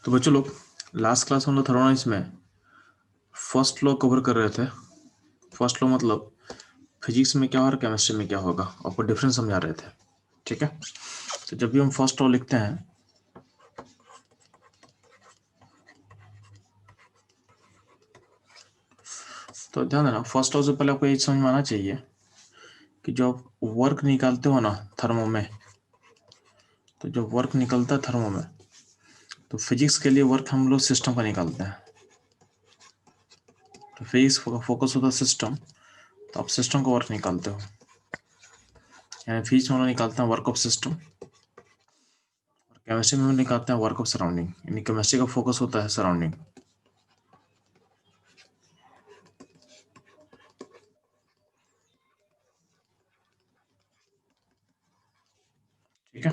तो बच्चों लोग लास्ट क्लास हम लोग थर्मोडायनेमिक्स में फर्स्ट लॉ कवर कर रहे थे। फर्स्ट लॉ मतलब फिजिक्स में क्या हो और केमिस्ट्री में क्या होगा, आपको डिफरेंस समझा रहे थे। ठीक है, तो जब भी हम फर्स्ट लॉ लिखते हैं तो ध्यान देना, फर्स्ट लॉ से पहले आपको ये समझ में आना चाहिए कि जो आप वर्क निकालते हो ना थर्मो में, तो जो वर्क निकलता है थर्मो में, तो फिजिक्स के लिए वर्क हम लोग सिस्टम का निकालते हैं। तो फिजिक्स का फोकस होता है सिस्टम, तो आप सिस्टम का वर्क निकालते हो, यानी फिजिक्स में हम लोग निकालते हैं वर्क ऑफ सिस्टम, केमिस्ट्री में हम निकालते हैं वर्क ऑफ सराउंडिंग, यानी केमिस्ट्री का फोकस होता है सराउंडिंग। ठीक है,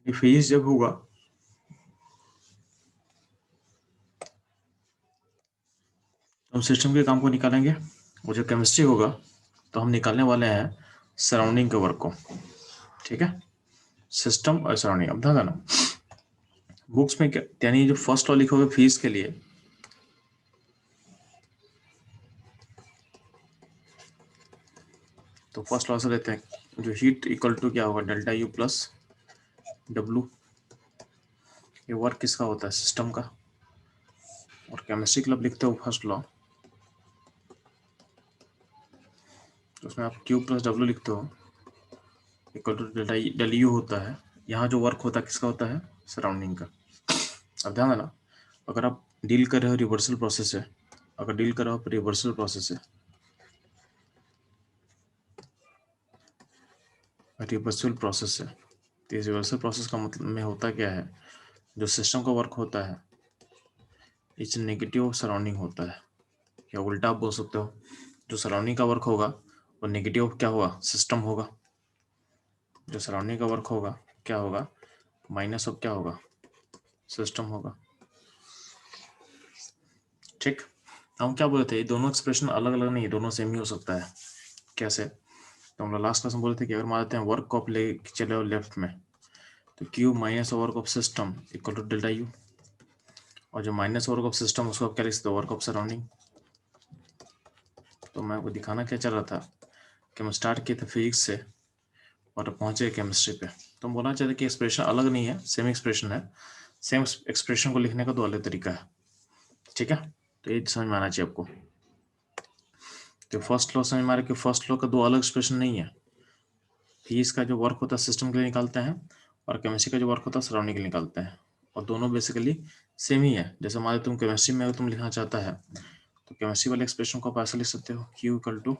फिजिक्स जब होगा तो हम सिस्टम के काम को निकालेंगे, और जो केमिस्ट्री होगा तो हम निकालने वाले हैं सराउंडिंग के वर्क को। ठीक है, सिस्टम और सराउंडिंग। अब ध्यान देना, बुक्स में क्या, यानी जो फर्स्ट लॉ लिखोगे फिजिक्स के लिए, तो फर्स्ट लॉ से लेते हैं, जो हीट इक्वल टू क्या होगा, डेल्टा यू प्लस डब्लू। ये वर्क किसका होता है, सिस्टम का। और केमिस्ट्री क्लब लिखते हो फर्स्ट लॉ, तो उसमें आप क्यू प्लस डब्लू लिखते हो, equal to delta del U होता है। यहाँ जो वर्क होता है किसका होता है, सराउंडिंग का। अब ध्यान देना, अगर आप डील कर रहे हो रिवर्सल प्रोसेस से, अगर डील कर रहे हो रिवर्सल प्रोसेस से, रिवर्सल प्रोसेस है, तो इस रिवर्सल प्रोसेस का मतलब में होता क्या है, जो सिस्टम का वर्क होता है इस नेगेटिव सराउंडिंग होता है, या उल्टा आप बोल सकते हो, जो सराउंडिंग का वर्क होगा वो नेगेटिव क्या होगा, सिस्टम होगा। जो सराउंडिंग का वर्क होगा क्या होगा, माइनस ऑफ क्या होगा, सिस्टम होगा। ठीक, हम क्या बोले थे, ये दोनों एक्सप्रेशन अलग अलग नहीं, दोनों सेम ही हो सकता है। कैसे, तो हम लोग लास्ट क्लास में बोले थे कि अगर मान लेते हैं वर्क को आप ले चले हो लेफ्ट में, तो Q minus work of system equal to delta U, और जो माइनस वर्क ऑफ सिस्टम उसको आप क्या लिख सकते हो, वर्क ऑफ सराउंडिंग। तो मैं आपको दिखाना क्या चल रहा था कि हम स्टार्ट किए थे फिजिक्स से और पहुंचे केमिस्ट्री पे, तो हम बोलना चाहते कि एक्सप्रेशन अलग नहीं है, सेम एक्सप्रेशन है। सेम एक्सप्रेशन को लिखने का दो अलग तरीका है। ठीक है, तो ये समझ में आना चाहिए आपको। तो फर्स्ट लॉ समझ में आ रहा है कि फर्स्ट लॉ का दो अलग एक्सप्रेशन नहीं है। फिजिक्स का जो वर्क होता है सिस्टम के लिए निकालते हैं, और केमिस्ट्री का जो वर्क होता है सराउंडिंग के लिए निकालते हैं, और दोनों बेसिकली सेम ही है। जैसे मान लो तुम केमिस्ट्री में अगर तुम लिखना चाहता है, तो केमिस्ट्री वाले एक्सप्रेशन को आप ऐसे लिख सकते हो, Q equal to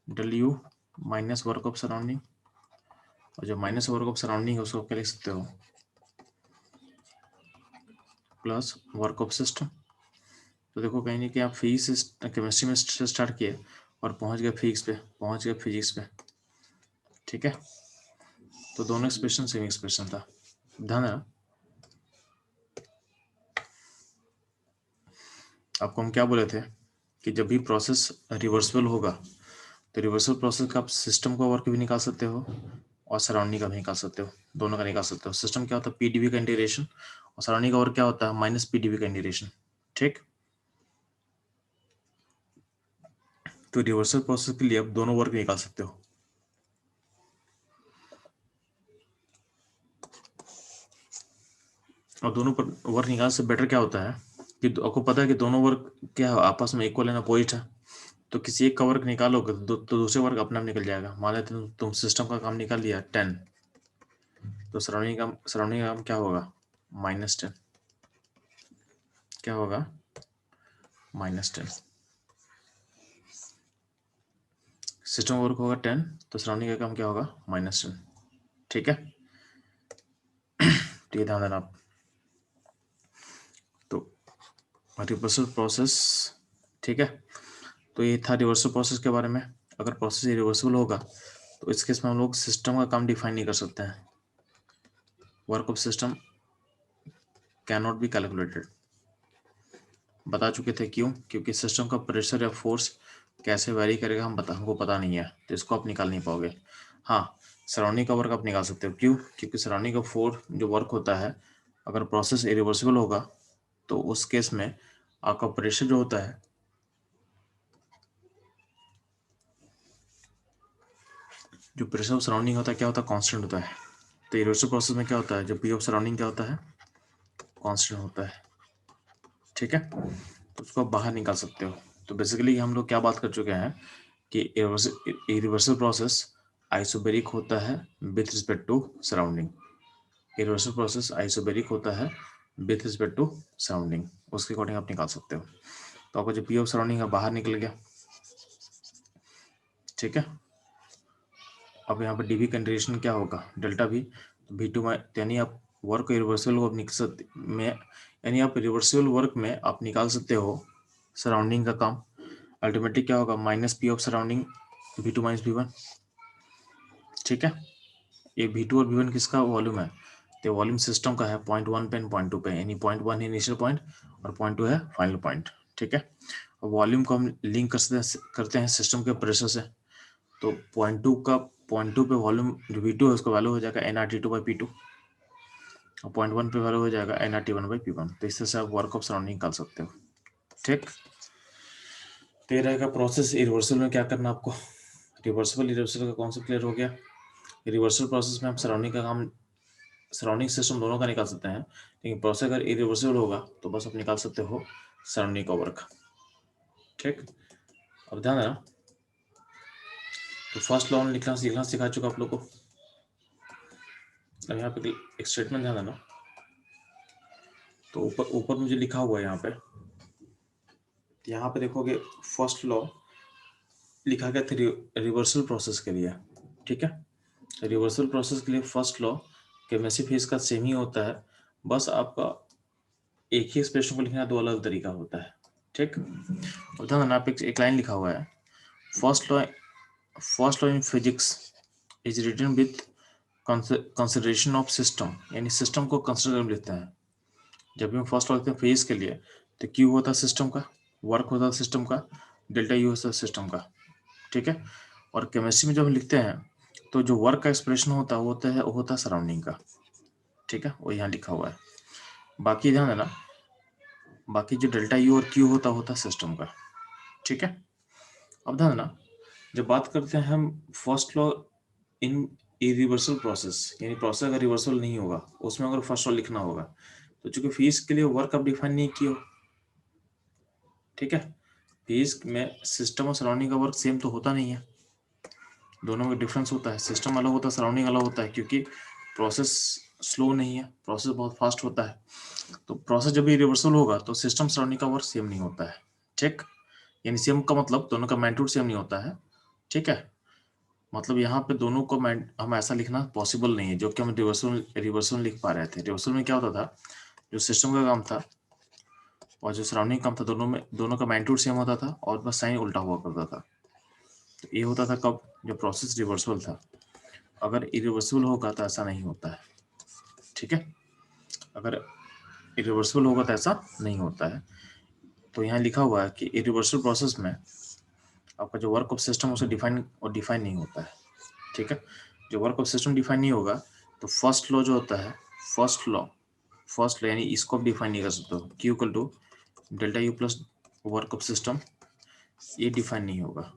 del U minus work of surrounding, और जो माइनस वर्क ऑफ सराउंडिंग है उसको क्या लिख सकते हो, प्लस वर्क ऑफ सिस्टम। तो देखो कहीं नहीं कि आप फिजिक्स केमिस्ट्री में स्टार्ट किए और पहुंच गए फिजिक्स पे, पहुंच गए फिजिक्स पे। ठीक है, तो दोनों एक्सप्रेशन सेम एक्सप्रेशन था, ध्यान देना। आपको हम क्या बोले थे कि जब भी प्रोसेस रिवर्सिबल होगा, तो रिवर्सल प्रोसेस का आप सिस्टम का वर्क भी निकाल सकते हो और सराउंडिंग का भी निकाल सकते हो, दोनों का निकाल सकते हो। सिस्टम क्या होता है, पीडीवी का इंटीग्रेशन, और सराउंडिंग का वर्क क्या होता है, माइनस पीडीवी का इंटीग्रेशन। ठीक, तो रिवर्सल प्रोसेस के लिए आप दोनों वर्क निकाल सकते हो। और दोनों पर वर्क निकालने से बेटर क्या होता है कि आपको पता है कि दोनों वर्क क्या है, आपस में इक्वल एंड अपोजिट है। तो किसी एक का वर्क निकालोगे तो दूसरे वर्क अपने आप निकल जाएगा। मान लेते तुम सिस्टम का काम निकाल लिया 10, तो सराउंडिंग का काम क्या होगा, -10। क्या होगा, -10। सिस्टम वर्क होगा 10, तो सराउंडिंग का काम क्या होगा, -10। ठीक है, तो ये ध्यान देना आप। तो रिवर्सल प्रोसेस, ठीक है, तो ये था रिवर्सल प्रोसेस के बारे में। अगर प्रोसेस रिवर्सिबल होगा तो इस केस में हम लोग सिस्टम का काम डिफाइन नहीं कर सकते हैं। Work of system can not be calculated, बता चुके थे क्यों, क्योंकि सिस्टम का प्रेशर या फोर्स कैसे वेरी करेगा हमको पता नहीं है, तो इसको आप निकाल नहीं पाओगे। हाँ, सराउंडिंग का वर्क आप निकाल सकते हो। क्यों? क्योंकि सराउंडिंग का फोर जो वर्क होता है, अगर प्रोसेस इरिवर्सिबल होगा तो उस केस में आपका प्रेशर जो होता है, जो प्रेशर ऑफ सराउंडिंग होता है क्या होता है? कांस्टेंट होता है। तो इरिवर्सिबल प्रोसेस में क्या होता है? जो पी ऑफ सराउंडिंग क्या होता है? कांस्टेंट होता है। ठीक है, तो उसको आप बाहर निकाल सकते हो। तो बेसिकली हम लोग क्या बात कर चुके हैं कि इरिवर्सिबल प्रोसेस आइसोबेरिक होता है with respect to surrounding. Irreversible process isobaric होता है विथ रिस्पेक्ट टू सराउंडिंग, उसके अकॉर्डिंग आप निकाल सकते हो। तो आपका जो पी ऑफ सराउंडिंग है बाहर निकल गया। ठीक है, अब यहाँ पे डीवी कंट्रीब्यूशन क्या होगा? डेल्टा भी, तो V2 में, यानी आप वर्क रिवर्सिबल वर्क निकल सकते में, यानी आप रिवर्सिबल वर्क में आप निकाल सकते हो सराउंडिंग का काम। अल्टीमेटली क्या होगा? Minus P of surrounding V2 minus V1। ठीक है, ये V2 और V1 किसका वॉल्यूम है? तो वॉल्यूम सिस्टम का है, पॉइंट 1 पे पॉइंट 2 पे, यानी पॉइंट 1 है इनिशियल पॉइंट और पॉइंट 2 है फाइनल पॉइंट। ठीक है, और वॉल्यूम को हम लिंक करते हैं सिस्टम के प्रेशर से। तो पॉइंट टू पे वॉल्यूम जो V2 है उसका वैल्यू हो जाएगा nRT2/P2 और पॉइंट 1 पे वैल्यू हो जाएगा nRT1/P1। तो इस तरह से आप वर्क ऑफ सराउंडिंग निकाल सकते हो। ठीक, तो ये रहेगा प्रोसेस। रिवर्सल में क्या करना आपको? रिवर्सल का कॉन्सेप्ट क्लियर हो गया। रिवर्सल प्रोसेस में आप सराउंडिंग का काम, सराउंडिंग सिस्टम दोनों का निकाल सकते हैं, लेकिन प्रोसेस अगर इरिवर्सिबल होगा तो बस आप निकाल सकते हो सराउंडिंग का वर्क। ठीक, अब ध्यान देना, तो फर्स्ट लॉ लिखना सिखा चुका आप लोग को। अब यहाँ पे एक स्टेटमेंट ध्यान देना, तो ऊपर ऊपर मुझे लिखा हुआ है यहाँ पे देखोगे फर्स्ट लॉ लिखा गया था रिवर्सल प्रोसेस के लिए। ठीक है, रिवर्सल प्रोसेस के लिए फर्स्ट लॉ केमिस्ट्री फेज का सेम ही होता है, बस आपका एक ही एक्सप्रेशन को लिखना दो अलग तरीका होता है। ठीक, और ध्यान देना, आप एक लाइन लिखा हुआ है, first law in physics is written with consideration of system, यानी सिस्टम को कंसिडर कर लेते हैं। जब भी हम फर्स्ट लॉ लिखते हैं फेज के लिए, तो क्यू होता है सिस्टम का, वर्क होता है सिस्टम का, डेल्टा यू होता है सिस्टम का। ठीक है, और केमिस्ट्री में जब हम लिखते हैं तो जो वर्क का एक्सप्रेशन होता है वो होता है सराउंडिंग का। ठीक है, वो यहाँ लिखा हुआ है। बाकी ध्यान देना, बाकी जो डेल्टा यू और क्यू होता है सिस्टम का। ठीक है, अब ध्यान देना, जब बात करते हैं हम फर्स्ट लॉ इन इरिवर्सल प्रोसेस, यानी प्रोसेस अगर रिवर्सल नहीं होगा उसमें अगर फर्स्ट लॉ लिखना होगा, तो चूंकि फेज के लिए वर्क आप डिफाइन नहीं किए हो। ठीक है, फेज में सिस्टम और सराउंडिंग का वर्क सेम तो होता नहीं है, दोनों में डिफरेंस होता है। सिस्टम अलग होता है, सराउंडिंग अलग होता है, क्योंकि प्रोसेस स्लो नहीं है, प्रोसेस बहुत फास्ट होता है। तो प्रोसेस जब भी रिवर्सल होगा तो सिस्टम सराउंडिंग का वर्क सेम नहीं होता है। ठीक, यानी सेम का मतलब दोनों का मैग्नीट्यूड सेम नहीं होता है। ठीक है, मतलब यहाँ पे दोनों को हम ऐसा लिखना पॉसिबल नहीं है जो कि हम रिवर्सल लिख पा रहे थे। रिवर्सल में क्या होता था, जो सिस्टम का काम था और जो सराउंडिंग काम था, दोनों का मैग्नीट्यूड सेम होता था और बस साइन उल्टा हुआ करता था। तो ये होता था कब? जो प्रोसेस रिवर्सिबल था। अगर इरिवर्सिबल होगा तो ऐसा नहीं होता है। ठीक है, अगर इरिवर्सिबल होगा तो ऐसा नहीं होता है। तो यहाँ लिखा हुआ है कि इरिवर्सिबल प्रोसेस में आपका जो वर्क ऑफ सिस्टम उसे डिफाइन नहीं होता है। ठीक है, जो वर्क ऑफ सिस्टम डिफाइन नहीं होगा तो फर्स्ट लॉ जो होता है, फर्स्ट लॉ यानी इसको आप डिफाइन नहीं कर सकते हो, Q equal to delta U plus work of system, ये डिफाइन नहीं होगा।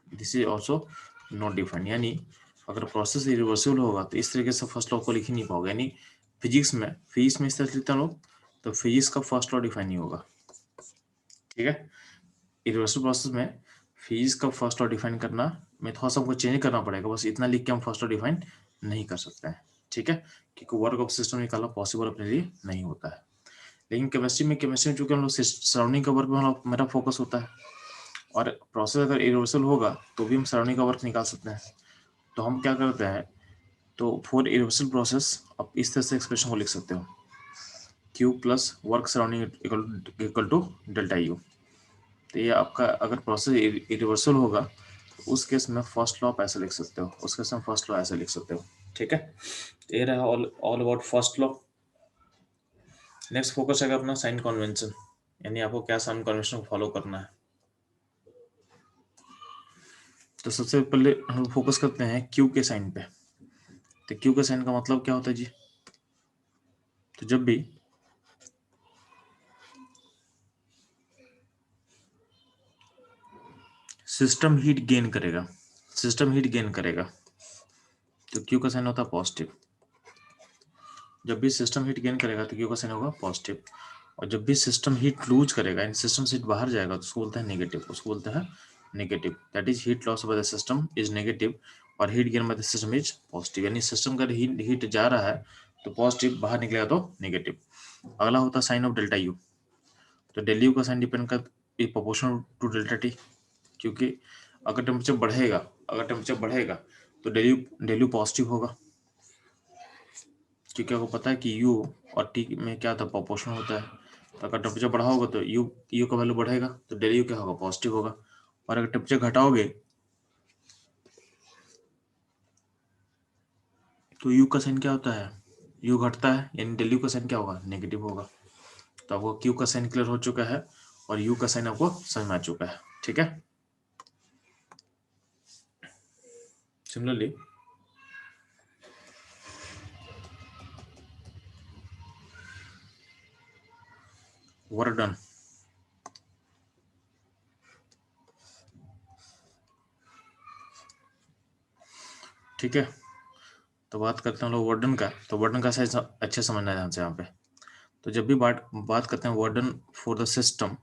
This is also not defined, यानी अगर प्रोसेस इरिवर्सिबल होगा तो इस तरीके से फर्स्ट लॉ को लिख ही नहीं पाओगे। यानी फिजिक्स में इस तरह से लिखते हैं लोग, तो फिजिक्स का फर्स्ट लॉ डिफाइन नहीं होगा। ठीक है, इरिवर्सिबल प्रोसेस में फिजिक्स का फर्स्ट लॉ डिफाइन करना में थोड़ा सा हमको चेंज करना पड़ेगा, बस इतना लिख के हम फर्स्ट लॉ डिफाइन नहीं कर सकते हैं। ठीक है, क्योंकि वर्क ऑफ सिस्टम निकालना पॉसिबल अपने लिए नहीं होता है। लेकिन केमिस्ट्री में चूंकि हम लोग सराउंडिंग का वर्क में मेरा फोकस होता है, और प्रोसेस अगर इरिवर्सिबल होगा तो भी हम सराउंडिंग का वर्क निकाल सकते हैं। तो हम क्या करते हैं, तो फॉर इरिवर्सिबल प्रोसेस आप इस तरह से एक्सप्रेशन को लिख सकते हो, Q plus work surrounding equal to delta U. तो ये आपका अगर प्रोसेस इरिवर्सल होगा तो उस केस में फर्स्ट लॉ आप ऐसे लिख सकते हो, उस केस में फर्स्ट लॉ ऐसे लिख सकते हो। ठीक है, तो ये रहा all about first law. Next focus है अपना साइन कन्वेंशन, यानी आपको क्या साइन कन्वेंशन को फॉलो करना है। तो सबसे पहले हम फोकस करते हैं क्यू के साइन पे। तो क्यू का साइन का मतलब क्या होता है जी? तो जब भी सिस्टम हीट गेन करेगा, सिस्टम हीट गेन करेगा, तो क्यू का साइन होता है पॉजिटिव। जब भी सिस्टम हीट गेन करेगा तो क्यू का साइन होगा पॉजिटिव। और जब भी सिस्टम हीट लूज करेगा, इन सिस्टम से हीट बाहर जाएगा, तो उसको बोलते हैं नेगेटिव, उसको बोलते हैं negative. That is heat loss by the system is negative और heat gain by the system is positive. यानी सिस्टम का हीट जा रहा है तो पॉजिटिव, बाहर निकलेगा तो नेगेटिव। अगला होता है साइन ऑफ डेल्टा यू। तो डेल यू का साइन डिपेंड कर प्रोपोर्शनल टू डेल्टा टी, क्योंकि अगर टेम्परेचर बढ़ेगा, अगर टेम्परेचर बढ़ेगा तो डेल यू पॉजिटिव होगा, क्योंकि आपको पता है कि यू और टी में क्या होता है, प्रोपोर्शनल होता है। तो अगर टेम्परेचर बढ़ा होगा तो यू का वैल्यू बढ़ेगा, तो डेल यू क्या होगा, पॉजिटिव होगा। और अगर टेम्परेचर घटाओगे तो यू का साइन क्या होता है, यू घटता है, यानी डेल यू का साइन क्या होगा, नेगेटिव होगा। तो आपको क्यू का साइन क्लियर हो चुका है और यू का साइन आपको समझ में आ चुका है। ठीक है, सिमिलरली वर्क डन। ठीक है, तो बात करते हैं लोग वर्डन का। तो वर्डन का साइज अच्छे समझना है ध्यान से यहाँ पे। तो जब भी बात करते हैं वर्डन फॉर द सिस्टम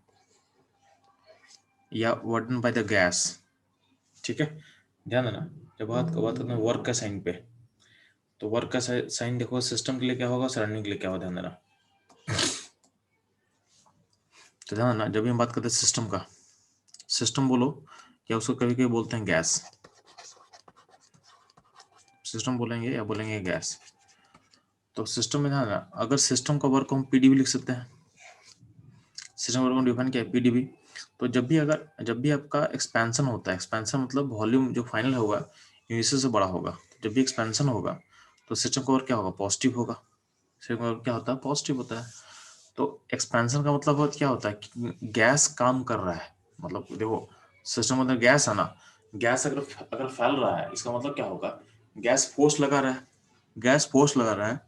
या वर्डन बाय द गैस, ठीक है, ध्यान देना। जब बात करते हैं वर्क का साइन पे, तो वर्क का साइन देखो, सिस्टम के लिए क्या होगा, सराउंडिंग के लिए क्या होगा, ध्यान देना। तो ध्यान देना, जब भी हम बात करते हैं सिस्टम का, सिस्टम बोलो या उसको कभी कभी बोलते हैं गैस, सिस्टम बोलेंगे या बोलेंगे गैस। तो सिस्टम में ध्यान देना, अगर सिस्टम का वर्क को हम पीडीवी लिख सकते हैं, सिस्टम वर्क को डिफाइन किया है पीडीवी। तो जब भी आपका एक्सपेंशन होता है, एक्सपेंशन मतलब वॉल्यूम जो फाइनल होगा इनिशियल से बड़ा होगा, जब भी एक्सपेंशन होगा तो सिस्टम का वर्क क्या होगा, पॉजिटिव होगा। सिस्टम का वर्क क्या होता है, पॉजिटिव होता है। तो एक्सपेंशन का मतलब क्या होता है कि गैस काम कर रहा है, मतलब देखो सिस्टम में अंदर गैस है ना, गैस अगर अगर फैल रहा है, इसका मतलब क्या होगा, गैस फोर्स लगा रहा है, गैस फोर्स लगा रहा है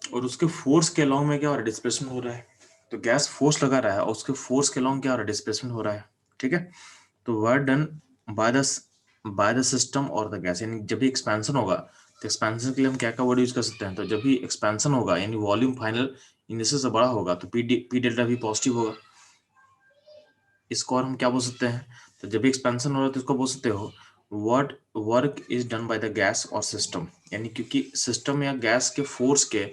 और उसके फोर्स के अलॉन्ग में क्या हो रहा है, डिस्प्लेसमेंट हो रहा है। तो गैस फोर्स लगा रहा है और उसके फोर्स के अलॉन्ग क्या हो रहा है, डिस्प्लेसमेंट हो रहा है। ठीक है, तो work done by the system और द गैस, यानी जब भी एक्सपेंशन होगा तो एक्सपेंशन के लिए हम क्या क्या वर्ड यूज कर सकते हैं। तो जब भी एक्सपेंशन होगा यानी वॉल्यूम फाइनल इनिशियल से बड़ा होगा तो पी डेल्टा भी पॉजिटिव होगा। इसको और हम क्या बोल सकते हैं, तो जब भी एक्सपेंशन हो रहा है तो इसको बोल सकते हो what work is done by the gas और सिस्टम, यानी क्योंकि सिस्टम या गैस के फोर्स के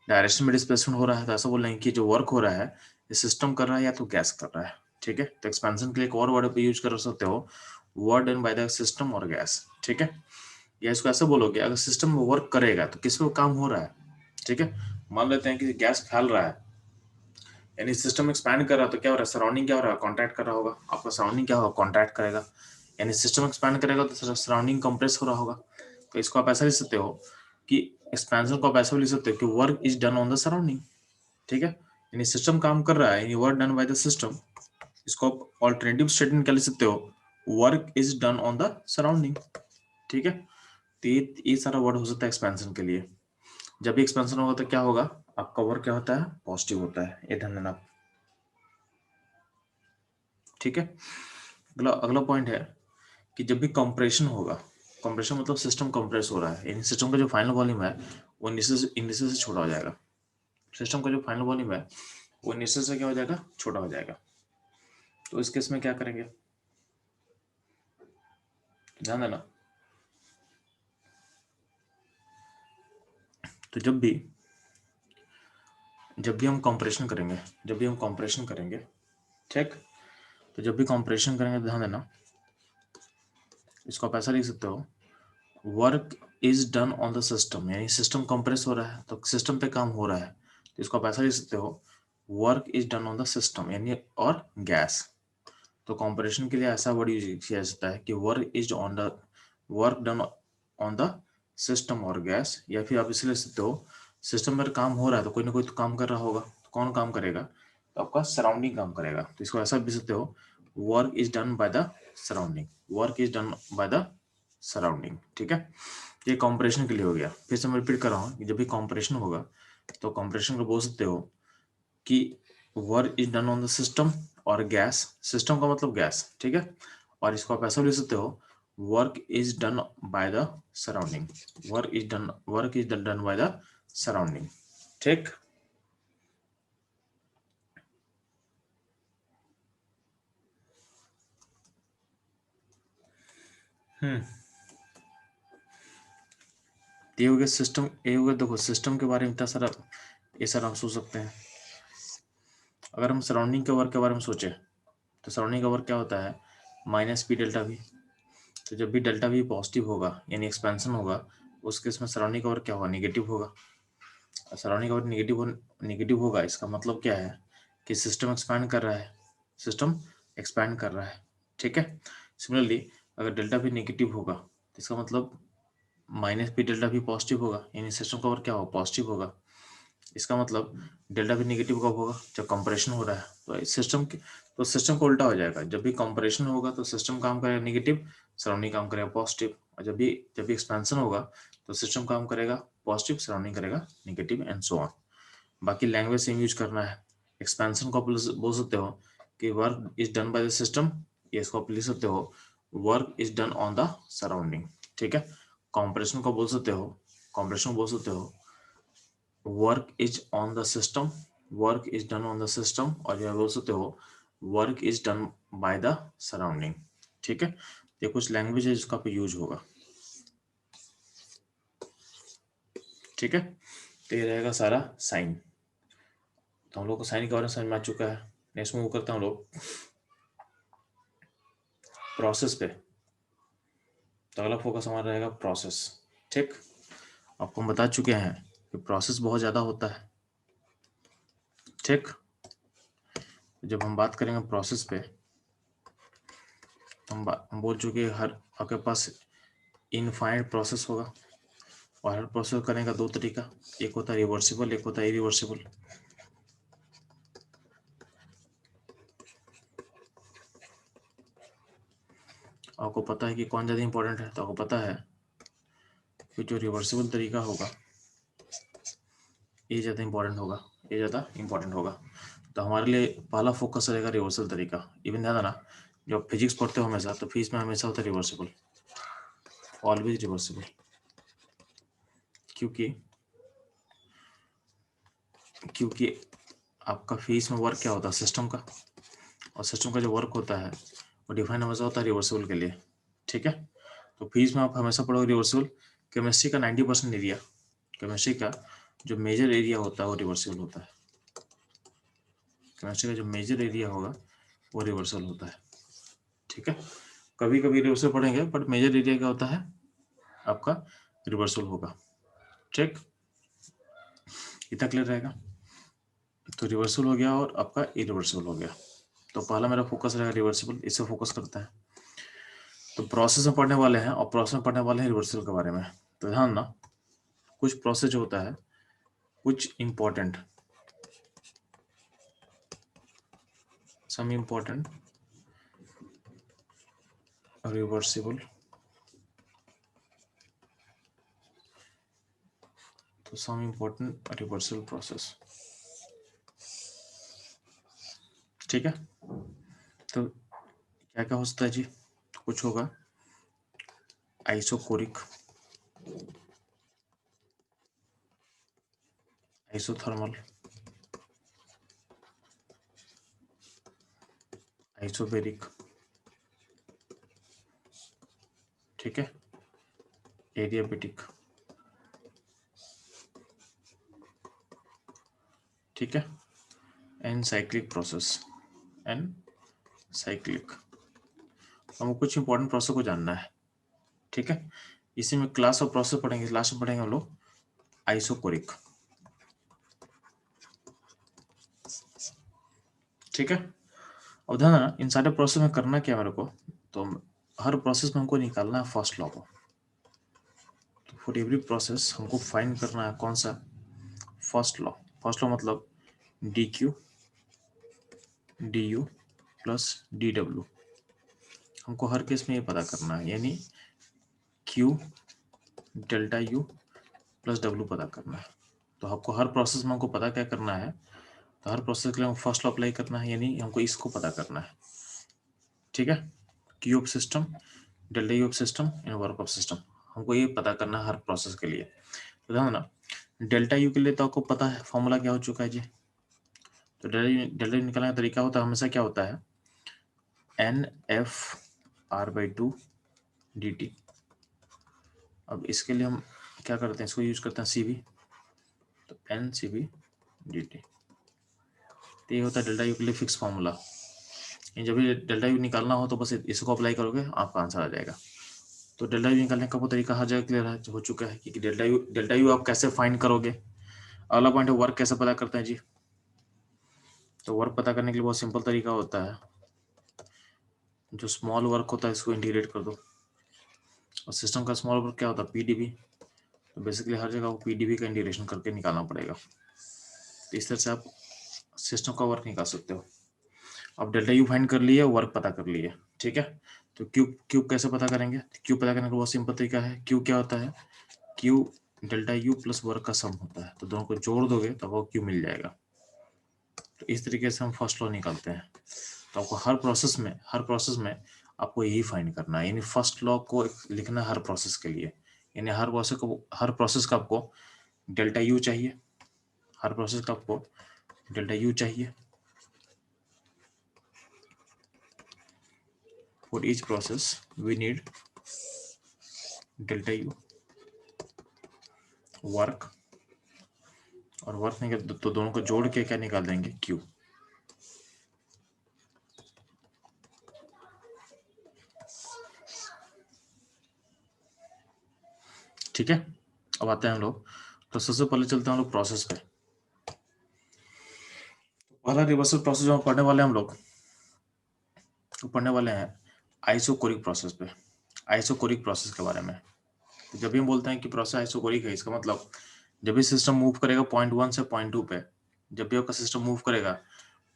डायरेक्शन में डिस्प्लेसमेंट हो रहा है, तो ऐसा बोल रहे हैं कि जो वर्क हो रहा है ये सिस्टम कर रहा है या तो गैस कर रहा है। ठीक है, तो एक्सपेंशन के लिए एक और वर्ड यूज कर सकते हो, work done by the system और गैस। ठीक है, या इसको ऐसे बोलोगे, अगर सिस्टम वर्क करेगा तो किस पे काम हो रहा है। ठीक है, मान लेते हैं कि गैस फैल रहा है, यानी सिस्टम एक्सपैंड कर रहा है, तो क्या हो रहा है, सराउंडिंग क्या हो रहा है, कॉन्ट्रैक्ट कर रहा होगा। आपका सराउंडिंग क्या होगा, कॉन्ट्रैक्ट करेगा। यानी सिस्टम एक्सपैंड करेगा तो सराउंडिंग कंप्रेस हो रहा होगा। तो इसको आप ऐसा लिख सकते हो कि एक्सपेंशन को आप ऐसा लिख सकते हो कि work is done on the surrounding. ठीक है, यानी सिस्टम काम कर रहा है, यानी work done by the system. इसको आप ऑल्टरनेटिव स्टेटमेंट क्या लिख सकते हो, work is done on the surrounding. ठीक है, तो ये सारा वर्ड हो सकता है एक्सपेंशन के लिए। जब भी एक्सपेंशन होगा तो क्या होगा, आपका वर्क क्या होता है, पॉजिटिव होता है, ये ध्यान देना। ठीक है, अगला अगला पॉइंट है कि जब भी कंप्रेशन होगा, कंप्रेशन मतलब सिस्टम कंप्रेस हो रहा है, यानी सिस्टम का जो फाइनल वॉल्यूम है वो इनिशियल से छोटा हो जाएगा। सिस्टम का जो फाइनल वॉल्यूम है वो इनिशियल से क्या हो जाएगा, छोटा हो जाएगा। तो इस केस में क्या करेंगे, ध्यान देना। तो जब भी हम कंप्रेशन करेंगे, जब भी हम कंप्रेशन करेंगे, ठीक, तो जब भी कंप्रेशन करेंगे ध्यान देना, इसको आप ऐसा लिख सकते हो, work is done on the system, यानी सिस्टम कंप्रेस हो रहा है तो सिस्टम पे काम हो रहा है, तो इसको आप ऐसा लिख सकते हो, work is done on the system, यानी और गैस। तो कंप्रेशन के लिए ऐसा वर्ड यूज किया जाता है कि work done on the system और गैस। या फिर आप इसे लिख सकते हो, सिस्टम पर काम हो रहा है तो कोई ना कोई तो काम कर रहा होगा, तो कौन काम करेगा, तो आपका सराउंडिंग काम करेगा। तो इसको ऐसा भी सकते हो, work is done by the surrounding, work is done by the surrounding. ठीक है, ये कॉम्प्रेशन के लिए हो गया। फिर से मैं रिपीट कर रहा हूँ कि जब भी कॉम्प्रेशन होगा तो कॉम्प्रेशन को बोल सकते हो कि work is done on the system और गैस, सिस्टम का मतलब गैस, ठीक है। और इसको आप ऐसा लिख सकते हो, work is done by the surrounding, work is done by the surrounding. ठीक, ये हो गया सिस्टम, ये हो गया। देखो सिस्टम के बारे में इतना सारा ये सारा हम सोच सकते हैं। अगर हम सराउंडिंग के वर्क के बारे में सोचे तो सराउंडिंग का वर्क क्या होता है, माइनस पी डेल्टा वी। तो जब भी डेल्टा वी पॉजिटिव होगा यानी एक्सपेंशन होगा, उस केस में सराउंडिंग का वर्क क्या होगा, निगेटिव होगा। सराउंडिंग का वर्क निगेटिव होगा, इसका मतलब क्या है कि सिस्टम एक्सपैंड कर रहा है, सिस्टम एक्सपैंड कर रहा है। ठीक है, सिमिलरली अगर डेल्टा भी नेगेटिव होगा तो इसका मतलब माइनस पी डेल्टा भी पॉजिटिव होगा, यानी सिस्टम का वर्क क्या होगा, पॉजिटिव होगा। इसका मतलब डेल्टा भी नेगेटिव कब होगा, जब कंप्रेशन हो रहा है। तो सिस्टम का उल्टा हो जाएगा, जब भी कंप्रेशन होगा तो सिस्टम काम करेगा निगेटिव, सराउंडिंग काम करेगा पॉजिटिव। और जब भी एक्सपेंशन होगा तो सिस्टम काम करेगा पॉजिटिव, सराउंडिंग करेगा निगेटिव, एंड सो ऑन। बाकी लैंग्वेज सेम यूज करना है। एक्सपेंशन को आप बोल सकते हो कि work is done by the system, ये इसको आप लिख सकते हो work is done on the surrounding. ठीक है, कंप्रेशन को बोल सकते हो, कंप्रेशन बोल सकते हो work is on the system, work is done on the system. और यह बोल सकते हो work is done by the surrounding. ठीक है, ये कुछ लैंग्वेज है जिसका पे यूज होगा। ठीक है, तो ये रहेगा सारा साइन। तो हम लोग को साइन के बारे में समझ में आ चुका है। नेक्स्ट मूव करता हूँ लोग प्रोसेस पे। तो अगला फोकस हमारा रहेगा प्रोसेस। ठीक, आपको हम बता चुके हैं कि प्रोसेस बहुत ज़्यादा होता है। ठीक, जब हम बात करेंगे प्रोसेस पे तो हम बोल चुके हैं हर आपके पास इनफाइनाइट प्रोसेस होगा, और हर प्रोसेस करने का दो तरीका, एक होता है रिवर्सिबल, एक होता है इरिवर्सिबल। आपको पता है कि कौन ज़्यादा इंपॉर्टेंट है, तो आपको पता है कि जो रिवर्सिबल तरीका होगा ये ज़्यादा इंपॉर्टेंट होगा, ये ज़्यादा इंपॉर्टेंट होगा। तो हमारे लिए पहला फोकस रहेगा रिवर्सल तरीका। इवन ध्यान देना, जब आप फिजिक्स पढ़ते हो हमेशा, तो फिजिक्स में हमेशा होता है रिवर्सिबल, ऑलवेज रिवर्सिबल। क्योंकि आपका फिजिक्स में वर्क क्या होता है, सिस्टम का, और सिस्टम का जो वर्क होता है वो डिफाइन हमेशा होता है रिवर्सिबल के लिए। ठीक है, तो फिजिक्स में आप हमेशा पढ़ोगे रिवर्सिबल। केमिस्ट्री का 90% एरिया, केमिस्ट्री का जो मेजर एरिया होता है वो रिवर्सिबल होता है। केमिस्ट्री का जो मेजर एरिया होगा वो रिवर्सल होता है। ठीक है, कभी कभी रिवर्सल पढ़ेंगे, बट मेजर एरिया क्या होता है आपका, रिवर्सल होगा। ठीक, इतना क्लियर रहेगा। तो रिवर्सल हो गया और आपका इरिवर्सिबल हो गया। तो पहला मेरा फोकस रहेगा रिवर्सिबल, इससे फोकस करता है। तो प्रोसेस में पढ़ने वाले हैं, और प्रोसेस में पढ़ने वाले हैं रिवर्सल के बारे में। तो ध्यान ना, कुछ प्रोसेस जो होता है, कुछ इंपॉर्टेंट, सम इंपॉर्टेंट रिवर्सिबल, तो सम इंपॉर्टेंट रिवर्सल प्रोसेस। ठीक है, तो क्या क्या हो सकता है जी, कुछ होगा आइसोकोरिक, आइसोथर्मल, आइसोबेरिक, ठीक है, एडियाबेटिक, ठीक है, and cyclic process, and cyclic. हमको कुछ इंपॉर्टेंट प्रोसेस को जानना है। ठीक है, इसी में क्लास ऑफ प्रोसेस पढ़ेंगे, लास्ट में पढ़ेंगे हम लोग आइसोकोरिक। ठीक है, अब ध्यान देना, इन सारे प्रोसेस में करना क्या मेरे को, तो हर प्रोसेस में हमको निकालना है फर्स्ट लॉ को। तो फॉर एवरी प्रोसेस हमको फाइंड करना है कौन सा, फर्स्ट लॉ। फर्स्ट लॉ मतलब D Q D U plus D W हमको हर केस में ये पता करना है, यानी Q delta U plus W पता करना है। तो आपको हर प्रोसेस में हमको पता क्या करना है, तो हर प्रोसेस के लिए हमको फर्स्ट लॉ अप्लाई करना है, यानी हमको इसको पता करना है। ठीक है, Q of system delta U of system and work of system, हमको ये पता करना है हर प्रोसेस के लिए। तो ध्यान देना, डेल्टा यू के लिए तो आपको पता है फॉर्मूला क्या हो चुका है जी। तो डेल्टा यू निकालने का तरीका होता है हमेशा क्या होता है, N F R by two D T. अब इसके लिए हम क्या करते हैं, इसको यूज करते हैं सी बी, तो N C B D T. तो ये होता है डेल्टा यू के लिए फिक्स फॉर्मूला। जब भी डेल्टा यू निकालना हो तो बस इसको अप्लाई करोगे, आपका आंसर आ जाएगा। तो डेल्टा यू निकालने का वो तरीका हर जगह क्लियर हो चुका है कि डेल्टा यू आप कैसे फाइंड करोगे। अगला पॉइंट है वर्क कैसे पता करते हैं जी। तो वर्क पता करने के लिए बहुत सिंपल तरीका होता है, जो स्मॉल वर्क होता है इसको इंटीग्रेट कर दो, और सिस्टम का स्मॉल वर्क क्या होता है, पीडीबी। तो बेसिकली हर जगह आपको पीडीबी का इंटीग्रेशन करके निकालना पड़ेगा। तो इस तरह से आप सिस्टम का वर्क निकाल सकते हो। अब डेल्टा यू फाइंड कर लिए, वर्क पता कर लिए, ठीक है। तो क्यूब क्यूब कैसे पता करेंगे, क्यूब पता करने का बहुत सिंपल तरीका है। क्यूब क्या होता है, Q delta U plus work का सम होता है, तो दोनों को जोड़ दोगे तो आपको क्यू मिल जाएगा। तो इस तरीके से हम फर्स्ट लॉ निकालते हैं। तो आपको हर प्रोसेस में आपको यही फाइंड करना है, यानी फर्स्ट लॉ को लिखना हर प्रोसेस के लिए, यानी हर प्रोसेस का आपको डेल्टा यू चाहिए, हर प्रोसेस का आपको डेल्टा यू चाहिए। For each process we need delta U, work, और वर्क निकल तो दोनों को जोड़ के क्या निकाल देंगे, क्यू। ठीक है, अब आते हैं हम लोग, तो सबसे पहले चलते हैं हम लोग प्रोसेस पे। पहला रिवर्सल प्रोसेस जो हम पढ़ने वाले हैं हम लोग, तो पढ़ने वाले हैं आइसोकोरिक प्रोसेस पे, आइसोकोरिक प्रोसेस के बारे में। तो जब भी हम बोलते हैं कि प्रोसेस आइसोकोरिक है, इसका मतलब जब भी सिस्टम मूव करेगा पॉइंट वन से पॉइंट टू पे, जब भी आपका सिस्टम मूव करेगा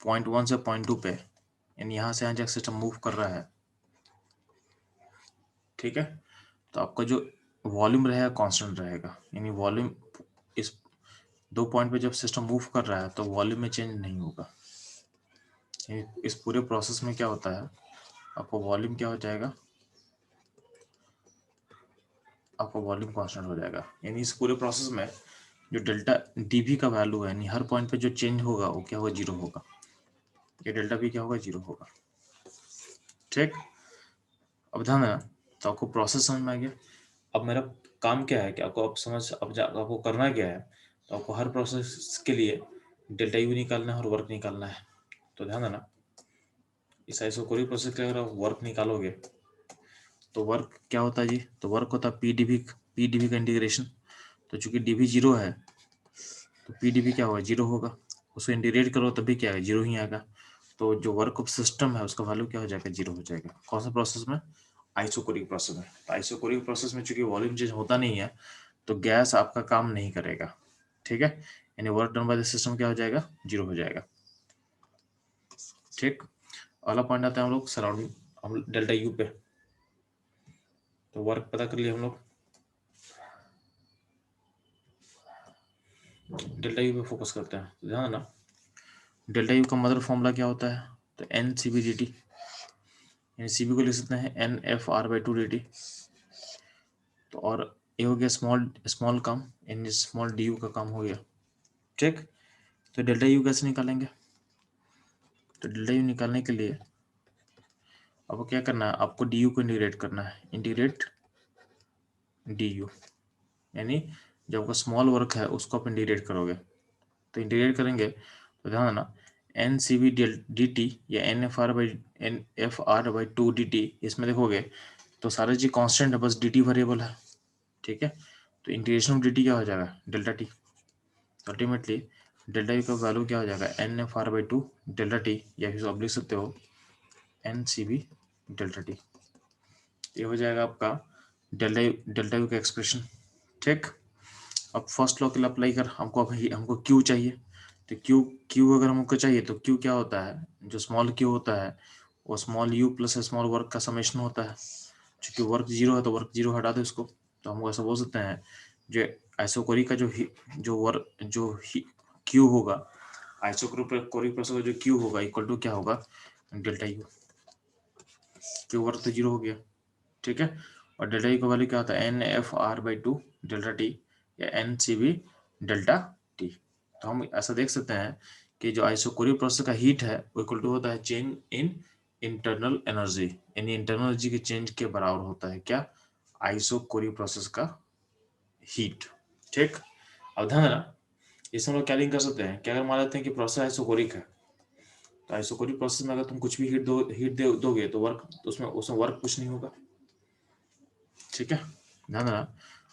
पॉइंट वन से पॉइंट टू पे, यानी यहाँ से यहाँ जब सिस्टम मूव कर रहा है, ठीक है, तो आपका जो वॉल्यूम रहेगा कांस्टेंट रहेगा, यानी वॉल्यूम इस दो पॉइंट पे जब सिस्टम मूव कर रहा है तो वॉल्यूम में चेंज नहीं होगा। इस पूरे प्रोसेस में क्या होता है, आपको वॉल्यूम क्या हो जाएगा, आपका वॉल्यूम कांस्टेंट हो जाएगा। यानी इस पूरे प्रोसेस में जो डेल्टा डीवी का वैल्यू है, यानी हर पॉइंट पे जो चेंज होगा वो क्या होगा, जीरो होगा। ये डेल्टा भी क्या होगा, जीरो होगा। ठीक, अब ध्यान देना, तो आपको प्रोसेस समझ में आ गया। अब मेरा काम क्या है कि आपको अब समझ आपको करना क्या है, तो आपको हर प्रोसेस के लिए डेल्टा यू निकालना है और वर्क निकालना है। तो ध्यान देना, इस आइसोकोरिक प्रोसेस के लिए अगर आप वर्क निकालोगे तो वर्क क्या होता है जी, तो वर्क होता है पीडीवी का इंटीग्रेशन। तो चूंकि डीवी जीरो है तो पीडीवी क्या होगा, जीरो होगा। उसको इंटीग्रेट करो तभी क्या है, जीरो ही आएगा। तो जो वर्क ऑफ सिस्टम है उसका वैल्यू क्या हो जाएगा, जीरो हो जाएगा। कौन सा प्रोसेस में, आइसोकोरिक प्रोसेस में। तो आइसोकोरिक प्रोसेस में चूंकि वॉल्यूम चेंज होता नहीं है तो गैस आपका काम नहीं करेगा, ठीक है, यानी work done by the system क्या हो जाएगा, जीरो हो जाएगा। ठीक, अगला पॉइंट आता है हम लोग सराउंडिंग, हम डेल्टा यू पे। तो वर्क पता कर लिए हम लोग, डेल्टा यू पे फोकस करते हैं। तो ध्यान ना, डेल्टा यू का मदर फॉर्मूला क्या होता है, तो N C B D T, यानी सी बी को लिख सकते हैं N F R by two D T. तो और ये हो गया स्मॉल स्मॉल काम, यानी स्मॉल डी यू का काम हो गया। ठीक, तो डेल्टा यू कैसे निकालेंगे, तो डेल्टा यू निकालने के लिए आपको क्या करना है, आपको डी यू को इंटीग्रेट करना है, इंटीग्रेट डी यू, यानी जो आपका स्मॉल वर्क है उसको आप इंटीग्रेट करोगे। तो इंटीग्रेट करेंगे तो ध्यान देना, N C B D T या N F R by two D T, इसमें देखोगे तो सारे जी कांस्टेंट है, बस डी टी वेरिएबल है, ठीक है। तो इंटीग्रेशन ऑफ डी टी क्या हो जाएगा, डेल्टा टी। तो अल्टीमेटली डेल्टा यू का वैल्यू क्या हो जाएगा, N F R by two delta T, या फिर आप लिख सकते हो N C B delta T. ये हो जाएगा आपका डेल्टा यू का एक्सप्रेशन। ठीक, अब फर्स्ट लॉ के लिए अप्लाई कर, हमको क्यू चाहिए। तो क्यू क्यू अगर हमको चाहिए तो क्यू क्या होता है, जो स्मॉल क्यू होता है वो small you plus small work का समेशन होता है। चूंकि वर्क जीरो है तो वर्क जीरो हटा दो इसको, तो हम ऐसा बोल सकते हैं जो आइसोकोरिक का जो वर्क जो क्यू होगा, आइसोकोरिक प्रोसेस का जो क्यू होगा इक्वल टू क्या होगा, डेल्टा यू। क्यू वर्क तो जीरो हो गया, ठीक है। और डेल्टा यू का वैल्यू क्या होता है, N F R by two delta T या N C B delta T. तो हम ऐसा देख सकते हैं कि जो आइसोकोरिक प्रोसेस का हीट है वो इक्वल टू होता है चेंज इन इंटरनल एनर्जी, यानी इंटरनल एनर्जी के चेंज के बराबर होता है क्या, आइसोकोरिक प्रोसेस का हीट। ठीक, अब ध्यान देना, इसमें हम लोग क्या लिंक कर सकते हैं कि अगर मान लेते हैं कि प्रोसेस आइसोकोरिक है, तो आइसोकोरिक प्रोसेस में अगर तुम कुछ भी हीट दोगे तो वर्क उसमें उसमें वर्क कुछ नहीं होगा। ठीक है, ध्यान देना,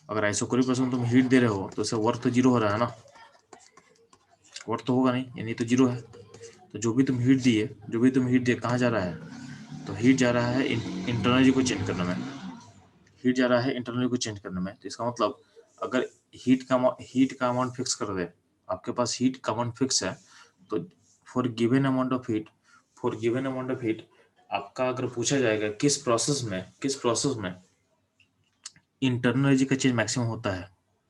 अगर आइसोकोरिक प्रोसेस में तुम हीट दे रहे हो तो उससे वर्क तो जीरो हो रहा है ना, वर्क तो होगा नहीं, यानी तो जीरो है। तो जो भी तुम हीट दिए कहाँ जा रहा है, तो हीट जा रहा है इंटरनल को चेंज करने में, हीट जा रहा है इंटरनल को चेंज करने में। तो इसका मतलब अगर हीट का अमाउंट फिक्स कर दे, आपके पास हीट का अमाउंट फिक्स है, तो for given amount of heat आपका अगर पूछा जाएगा किस प्रोसेस में इंटरनल एनर्जी का चेंज मैक्सिमम होता है,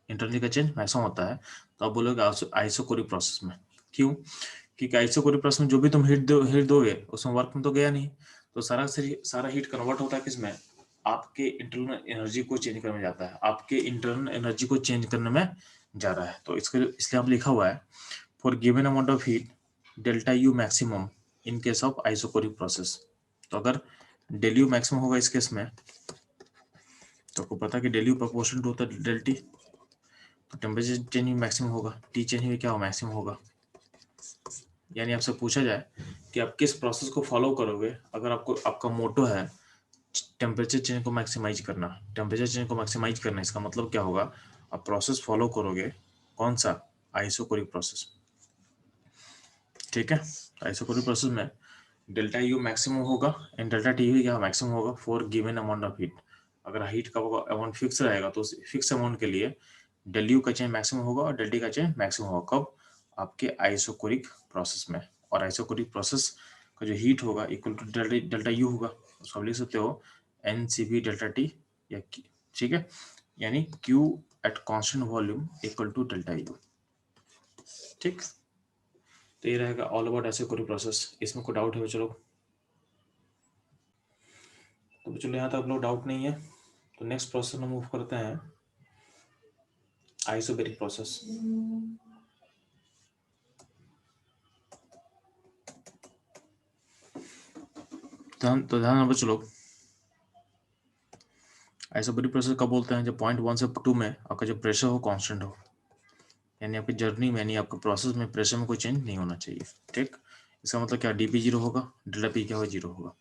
इंटरनल का चेंज मैक्सिमम होता है, तो आप बोलोगे आइसोकोरिक प्रोसेस में। क्यों, क्योंकि आइसोकोरिक प्रोसेस में जो भी तुम हीट दोगे उसमें वर्क में तो गया नहीं, तो सारा हीट कन्वर्ट होता है किसमें, आपके इंटरनल एनर्जी को चेंज करने में जाता है, आपके इंटरनल एनर्जी को चेंज करने में जा रहा है। तो इसलिए हम लिखा हुआ है for given amount of heat delta U maximum in case of isochoric process. तो अगर डेल यू मैक्सिमम होगा इस केस में, तो आपको पता है कि डेल यू प्रोपोर्शनल टू होता है डेल टी, तो टेम्परेचर चेंज भी मैक्सिमम होगा, टी चेंज भी क्या हो मैक्सिमम होगा। यानी आपसे पूछा जाए कि आप किस प्रोसेस को फॉलो करोगे, अगर आपका मोटो है टेम्परेचर चेंज को मैक्सिमाइज करना, इसका मतलब क्या होगा, आप प्रोसेस फॉलो करोगे कौन सा, आइसोकोरिक प्रोसेस। ठीक है, तो आइसोकोरिक प्रोसेस में डेल्टा यू मैक्सिमम होगा एंड डेल्टा टी भी क्या मैक्सिमम होगा for given amount of heat. अगर हीट का अमाउंट फिक्स रहेगा तो उस फिक्स अमाउंट के लिए डेल यू का चेंज मैक्सिमम होगा और डेल टी का चेंज मैक्सिमम होगा, कब, आपके आइसोकोरिक प्रोसेस में। और आइसोकोरिक प्रोसेस का जो हीट होगा इक्वल टू डेल्टा यू होगा, उसको आप लिख सकते हो N C B delta T या ठीक है, यानी Q at constant volume equal to delta U. ठीक, तो ये रहेगा ऑल अबाउट आइसोकोरिक प्रोसेस। इसमें कोई डाउट है चलो, तो चलो यहाँ तक आप लोग डाउट नहीं है, तो नेक्स्ट प्रोसेस में मूव करते हैं, आइसोबैरिक प्रोसेस। तो ध्यान रखो चलो, आइसोबैरिक प्रोसेस कब बोलते हैं, जब पॉइंट 1 से 2 में आपका जो प्रेशर हो कांस्टेंट हो, यानी आपकी जर्नी में यानी आपके प्रोसेस में प्रेशर में कोई चेंज नहीं होना चाहिए। ठीक, इसका मतलब क्या, डीपी जीरो होगा, डेल्टा पी क्या होगा, जीरो होगा।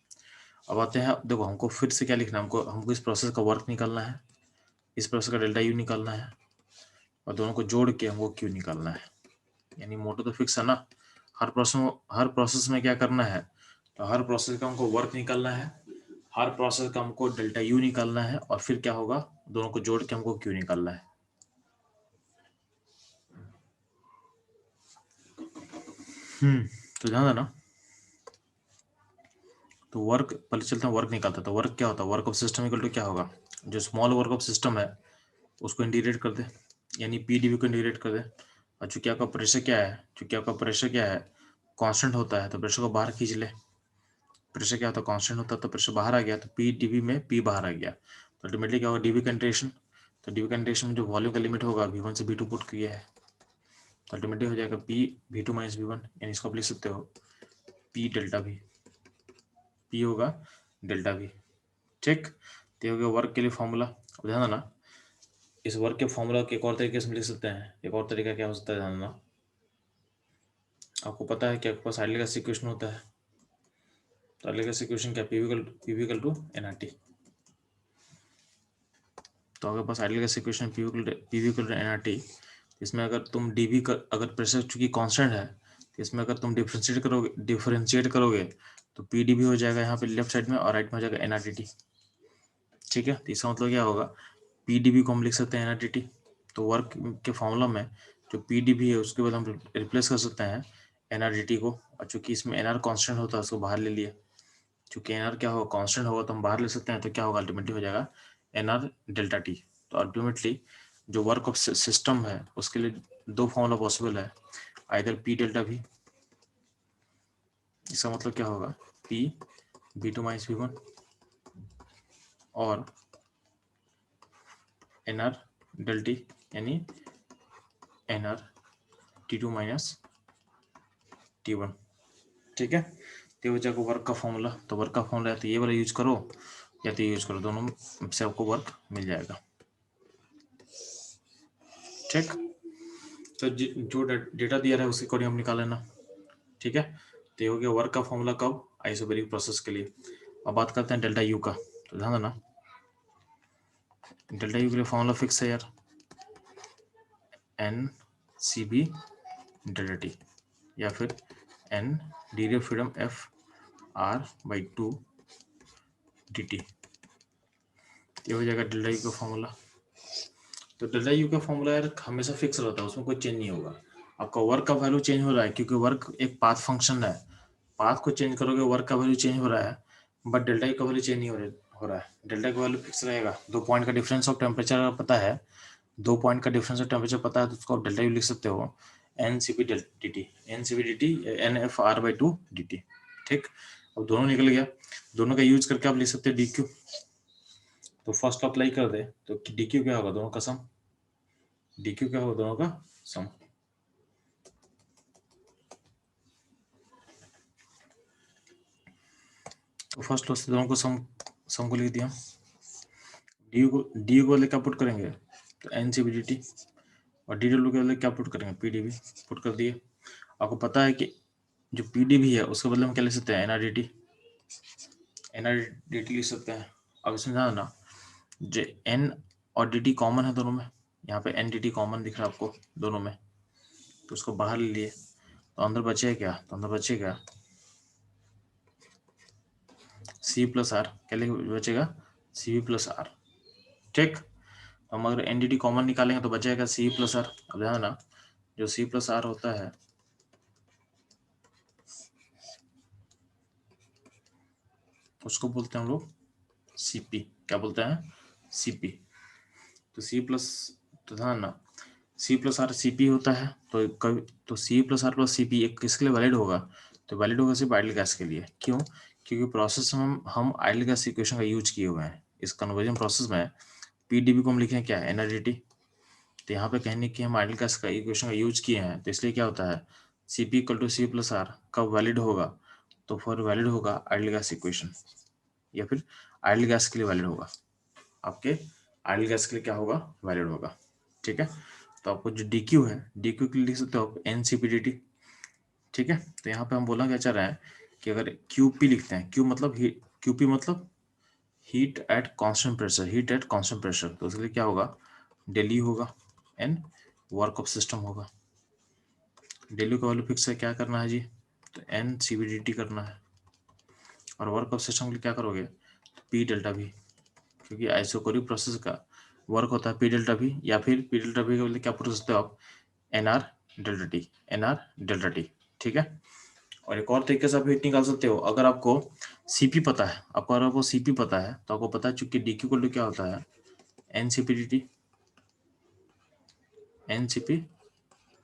अब आते हैं, देखो हमको फिर से क्या लिखना है, हमको इस प्रोसेस का वर्क निकालना है, इस प्रोसेस का डेल्टा यू निकालना है, और दोनों को जोड़ के हमको क्यू निकालना है। यानी मोटो तो फिक्स है ना, हर प्रोसेस में क्या करना है, तो हर प्रोसेस का हमको वर्क निकालना है, हर प्रोसेस का हमको डेल्टा यू निकालना है, और फिर क्या होगा, दोनों को जोड़ के हमको क्यू निकालना है। तो ध्यान देना, तो वर्क पहले चलते हैं, वर्क निकालते हैं। तो वर्क क्या होता है, work of system equal to क्या होगा, जो स्मॉल वर्क ऑफ सिस्टम है उसको इंटीग्रेट कर दे, यानी पी डी वी को इंटीग्रेट कर दे। और चूंकि आपका प्रेशर क्या है, कांस्टेंट होता है, तो प्रेशर को बाहर खींच ले। प्रेशर क्या होता है, कांस्टेंट होता है, तो प्रेशर बाहर आ गया, तो पी डीवी में पी बाहर आ गया, तो अल्टीमेटली क्या होगा, डीवी कंट्रेक्शन। तो डीवी कंट्रेक्शन में जो वॉल्यूम का लिमिट होगा V1 से V2 पुट किया है, तो अल्टीमेटली हो जाएगा P V2 माइनस V1, यानी इसको आप लिख सकते हो P डेल्टा V, P होगा डेल्टा V। ठीक, तो हो गया वर्क के लिए फॉर्मूला। अब ध्यान देना, इस वर्क के फॉर्मूला के एक और तरीके से लिख सकते हैं, एक और तरीका क्या हो सकता है, ध्यान देना, आपको पता है कि आपके पास आइडियल गैस इक्वेशन होता है, तो आइडियल गैस इक्वेशन क्या, पी टू एनआरटी। तो आपके पास ideal gas equation P to NRT, इसमें अगर तुम डीवी कर, अगर प्रेशर चूंकि कांस्टेंट है, तो इसमें अगर तुम डिफरेंशिएट करोगे तो पी डी भी हो जाएगा यहाँ पे लेफ्ट साइड में, और राइट में हो जाएगा एनआरटी। ठीक है, तो इसका मतलब क्या होगा, पी डी भी को हम लिख सकते हैं एनआरटी। तो वर्क के फॉर्मूला में जो पी डी भी है उसके बाद हम रिप्लेस कर सकते हैं एनआरटी को, और चूंकि इसमें एनआर कांस्टेंट होता है उसको बाहर ले लिया। क्योंकि एनआर क्या होगा, कांस्टेंट होगा तो हम बाहर ले सकते हैं, तो क्या होगा अल्टीमेटली हो जाएगा एनआर डेल्टा टी। तो अल्टीमेटली जो वर्क ऑफ सिस्टम है उसके लिए दो फॉर्मूला पॉसिबल है, आइदर पी डेल्टा वी, इसका मतलब क्या होगा P V two minus V one, और एनआर डेल टी यानी N R T two minus T one. ठीक है, तो बचा को वर्क का फॉर्मूला, तो वर्क का फॉर्मूला या तो ये वाला यूज करो या तो ये यूज करो, दोनों से आपको वर्क मिल जाएगा। ठीक, तो जो डेटा दिया है उसके अकॉर्डिंग हम निकाल लेना। ठीक है, तो ये हो गया वर्क का फॉर्मूला कब, आइसोबैरिक प्रोसेस के लिए। अब बात करते हैं डेल्टा यू का, तो ध्यान देना डेल्टा यू के लिए फॉर्मूला फिक्स है यार, N C B delta T, या फिर N degree of freedom F R by two D T, ये हो जाएगा डेल्टा यू का फॉर्मूला। तो डेल्टा यू का फॉर्मूला यार हमेशा फिक्स रहता है, उसमें कोई चेंज नहीं होगा। आपका वर्क का वैल्यू चेंज हो रहा है क्योंकि वर्क एक पाथ फंक्शन है, पाथ को चेंज करोगे वर्क का वैल्यू चेंज हो रहा है, बट डेल्टा यू का वैल्यू चेंज नहीं हो रहा है। डेल्टा का वैल्यू फिक्स रहेगा। 2 पॉइंट का डिफरेंस ऑफ टेम्परेचर अगर पता है, 2 पॉइंट का डिफरेंस ऑफ टेम्परेचर पता है तो उसको आप डेल्टा यू लिख सकते हो N C P D T, N C P D T N F R by two D T. ठीक, अब दोनों निकल गया, दोनों का यूज करके आप लिख सकते हैं डी क्यू। तो फर्स्ट अप्लाई कर दे तो डी क्यू क्या होगा, दोनों का सम, डी क्यू क्या होगा, दोनों का सम। तो फर्स्ट लो से दोनों को सम को लिख दिया, डी को क्या पुट करेंगे तो N C B D T, और डी डब्ल्यू के क्या पुट करेंगे पी डी बी, पुट कर दिए। आपको पता है कि जो पी डी बी है उसके बदले में क्या लिख सकते हैं, N R D T, N R D T लिख सकते हैं। अब इसमें ध्यान देना जो एन और डी टी कॉमन है दोनों में, यहाँ पे एन डी टी कॉमन दिख रहा है आपको दोनों में, तो उसको बाहर ले लिए, तो अंदर बचे क्या, तो अंदर बचेगा सी प्लस आर, क्या बचेगा सी बी प्लस आर। ठीक, हम अगर एन डी टी कॉमन निकालेंगे तो बचेगा सी प्लस आर। अब ध्यान देना जो सी प्लस आर होता है उसको बोलते हैं हम लोग सीपी, क्या बोलते हैं सीपी। तो सी प्लस, तो ध्यान ना C plus R C P होता है, तो कभी तो C plus R plus C P एक किसके लिए वैलिड होगा, तो वैलिड होगा सिर्फ आइडियल गैस के लिए। क्यों, क्योंकि प्रोसेस में हम आइडियल गैस इक्वेशन का यूज किए हुए हैं। इस कन्वर्जन प्रोसेस में पी डी बी को हम लिखे हैं क्या, एनआरडीटी, तो यहाँ पे कहने की हम आइडियल गैस का इक्वेशन का यूज किए हैं, तो इसलिए क्या होता है C P equal to C plus R कब वैलिड होगा, तो फिर वैलिड होगा आइडियल गैस इक्वेशन, या फिर आइडियल गैस के लिए वैलिड होगा, आपके आइडियल गैस के लिए क्या होगा वैलिड होगा। ठीक है, तो आपको जो डी क्यू है डी क्यू के लिए लिख सकते हो आप N C P D T. ठीक है, तो यहाँ पे हम बोलना क्या चाह रहे हैं कि अगर क्यू पी लिखते हैं, क्यू मतलब क्यू पी मतलब heat at constant pressure, heat at constant pressure, तो उसके लिए क्या होगा डेल यू होगा एन वर्क ऑफ सिस्टम होगा। डेल यू का वैल्यू फिक्स है, क्या करना है जी, तो N C B D T करना है, और वर्क ऑफ सिस्टम के लिए क्या करोगे तो पी डेल्टा वी, क्योंकि आइसोकोरिक प्रोसेस का वर्क होता है पी डेल्टा वी, या फिर पी डेल्टा वी के बदले क्या पूछ सकते हो आप N R delta T, N R delta T. ठीक है, और एक और तरीके से आप हीट निकाल सकते हो, अगर आपको सीपी पता है, अगर आपको सीपी पता है तो आपको पता है चूंकि डी क्यू को क्या होता है N C P D T, N C P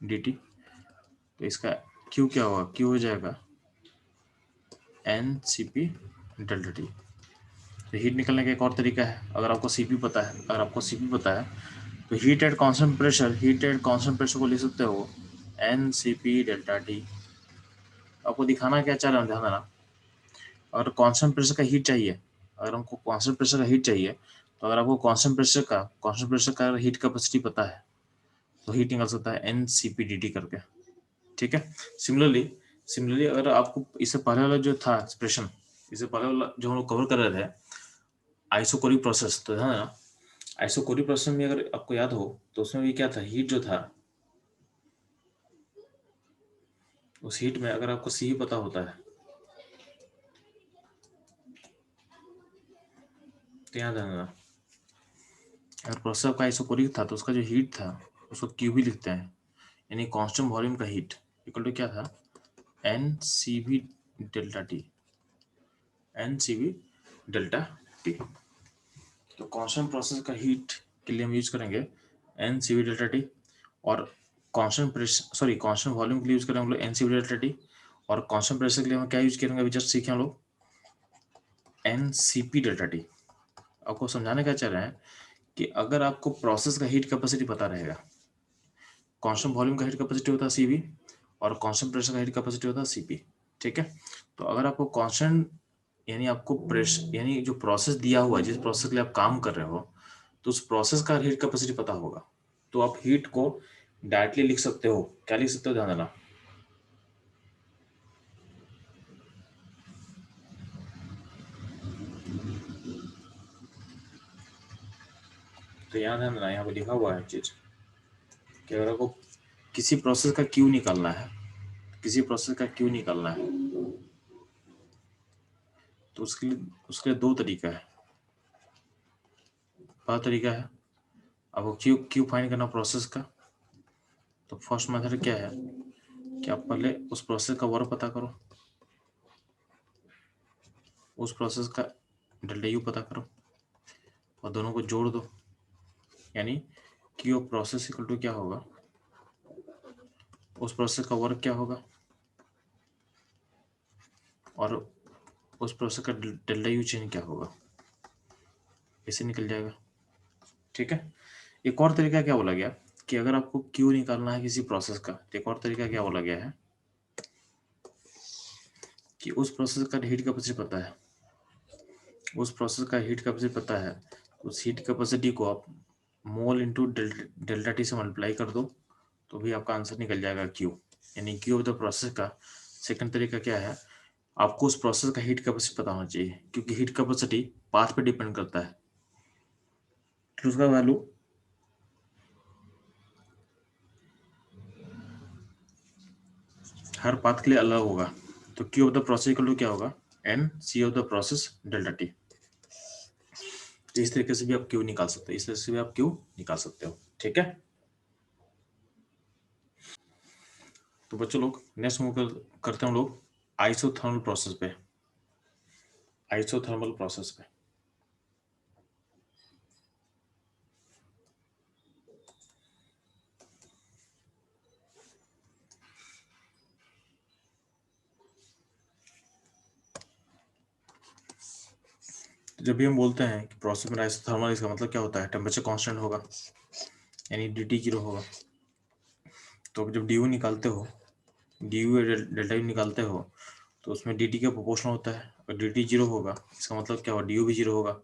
D T, तो इसका क्यू क्या होगा, क्यू हो जाएगा N C P delta T. तो हीट निकलने का एक और तरीका है, अगर आपको सीपी पता है, अगर आपको सीपी पता है तो heat at constant pressure, heat at constant pressure को लिख सकते हो N C P delta T. आपको दिखाना क्या चाह रहा हूँ, ध्यान देना अगर कांस्टेंट प्रेशर का हीट चाहिए, अगर हमको कांस्टेंट प्रेशर का हीट चाहिए, तो अगर आपको कांस्टेंट प्रेशर का हीट कैपेसिटी पता है तो हीट निकल सकता है N C P D T करके। ठीक है, सिमिलरली अगर आपको इससे पहले वाला जो था एक्सप्रेशन, इससे पहले वाला जो हम लोग कवर कर रहे थे आइसोकोरिक प्रोसेस, तो है ना आइसोकोरिक प्रोसेस में अगर आपको याद हो तो उसमें भी क्या था, हीट जो था उस हीट में अगर आपको सी पता होता है तो याद है ना, अगर प्रोसेस आपका आइसोकोरिक था तो उसका जो हीट था उसको क्यू भी लिखते हैं, यानी कांस्टेंट वॉल्यूम का हीट इक्वल टू क्या था N C V delta T, NCV delta T। तो कांस्टेंट प्रोसेस का हीट के लिए हम यूज करेंगे NCV डेल्टा T, और कांस्टेंट प्रेशर कांस्टेंट वॉल्यूम के लिए यूज करेंगे हम लोग NCV डेल्टा T, और कांस्टेंट प्रेशर के लिए हम क्या यूज करेंगे अभी जस्ट सीखे हम लोग NCP डेल्टा T। आपको समझाने का चाह रहे हैं कि अगर आपको प्रोसेस का हीट कैपेसिटी पता रहेगा, कांस्टेंट वॉल्यूम का हीट कैपेसिटी होता है CV, और कांस्टेंट प्रेशर का हीट कैपेसिटी होता है CP, ठीक है। तो अगर आपको कांस्टेंट यानी आपको प्रेशर यानी जो प्रोसेस दिया हुआ है, जिस प्रोसेस के लिए आप काम कर रहे हो, तो उस प्रोसेस का हीट कैपेसिटी पता होगा, तो आप हीट को डायरेक्टली लिख सकते हो। क्या लिख सकते हो, ध्यान देना। तो यहाँ ध्यान देना, यहाँ पे लिखा हुआ है चीज कि अगर आपको किसी प्रोसेस का क्यू निकालना है, किसी प्रोसेस का क्यू निकालना है, तो उसके लिए दो तरीका है। पहला तरीका है आपको क्यू क्यू फाइंड करना प्रोसेस का। तो फर्स्ट मेथड क्या है कि आप पहले उस प्रोसेस का वर्क पता करो, उस प्रोसेस का डेल्टा यू पता करो, और दोनों को जोड़ दो, यानी Q of process equal to क्या होगा, उस प्रोसेस का वर्क क्या होगा और उस प्रोसेस का डेल्टा यू चेंज क्या होगा, ऐसे निकल जाएगा, ठीक है। एक और तरीका क्या बोला गया कि अगर आपको क्यू निकालना है किसी प्रोसेस का, तो एक और तरीका क्या बोला गया है कि उस प्रोसेस का हीट कैपेसिटी पता है, उस प्रोसेस का हीट कैपेसिटी पता है, उस हीट कैपेसिटी को आप मोल इंटू डेल्टा टी से मल्टीप्लाई कर दो, तो भी आपका आंसर निकल जाएगा क्यू, यानी क्यू ऑफ द प्रोसेस का सेकंड तरीका क्या है, आपको उस प्रोसेस का हीट कैपेसिटी पता होना चाहिए, क्योंकि हीट कैपेसिटी पाथ पे डिपेंड करता है, तो उसका वैल्यू हर पाथ के लिए अलग होगा। तो Q of the process equal to क्या होगा, N C of the process delta T. तो इस तरीके से भी आप क्यू निकाल सकते हो, इस तरीके से भी आप क्यू निकाल सकते हो, ठीक है। तो बच्चों लोग नेक्स्ट मूव करते हैं हम लोग आइसोथर्मल प्रोसेस पे, आइसोथर्मल प्रोसेस पे। तो जब भी हम बोलते हैं कि प्रोसेस में आइसोथर्मल, इसका मतलब क्या होता है, टेम्परेचर कांस्टेंट होगा, यानी dt 0 होगा। तो जब du निकालते हो, du डेल्टा यू निकालते हो, तो उसमें dt का प्रोपोर्शनल होता है, और dt 0 होगा, इसका मतलब क्या होगा, du भी 0 होगा,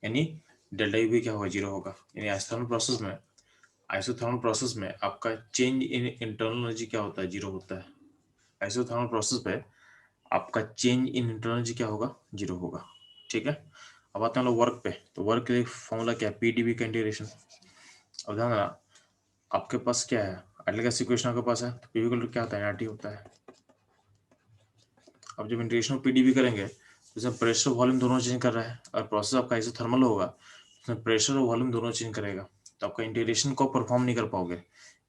यानी डेल्टा यू भी क्या होगा, 0 होगा। यानी आइसोथर्मल प्रोसेस में आपका चेंज इन इंटरनल एनर्जी क्या होता है, 0 होता है। आइसोथर्मल प्रोसेस पे आपका चेंज इन इंटरनल एनर्जी क्या होगा, 0 होगा, ठीक है। अब आते हैं लोग वर्क पे। तो वर्क के लिए फॉर्मूला क्या है, पीडीवी का इंटीग्रेशन। अब ध्यान देना, आपके पास क्या है, आइडल गैस इक्वेशन आपके पास है, तो पीवी इक्वल टू क्या होता है, एनआरटी होता है। अब जब इंटीग्रेशन ऑफ पीडीवी करेंगे, तो इसमें प्रेशर वॉल्यूम दोनों चेंज कर रहा है, और प्रोसेस आपका आइसोथर्मल होगा, उसमें प्रेशर और वॉल्यूम दोनों चेंज करेगा, तो आपका इंटीग्रेशन को परफॉर्म नहीं कर पाओगे।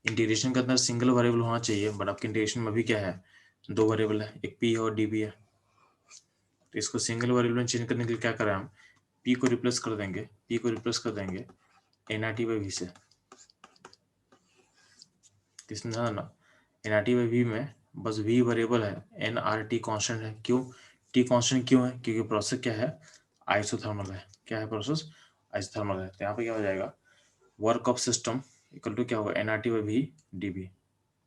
इंटीग्रेशन के अंदर सिंगल वेरिएबल होना चाहिए, बट आपके इंटीग्रेशन में भी क्या है, दो वेरिएबल है, एक पी है और डी भी है। तो इसको सिंगल वेरिएबल में चेंज करने के लिए क्या करें हम, पी को रिप्लेस कर देंगे, पी को रिप्लेस कर देंगे एनआरटी बाई वी से। इसमें ध्यान रखना, एनआरटी बाई वी में बस वी वेरिएबल है, एन आर टी कॉन्स्टेंट है। क्यों टी कॉन्स्टेंट क्यों है, क्योंकि प्रोसेस क्या है, आइसोथर्मल है। क्या है प्रोसेस, आइसोथर्मल है। तो यहाँ पे क्या हो जाएगा, work of system equal to क्या होगा, N R T by V D V,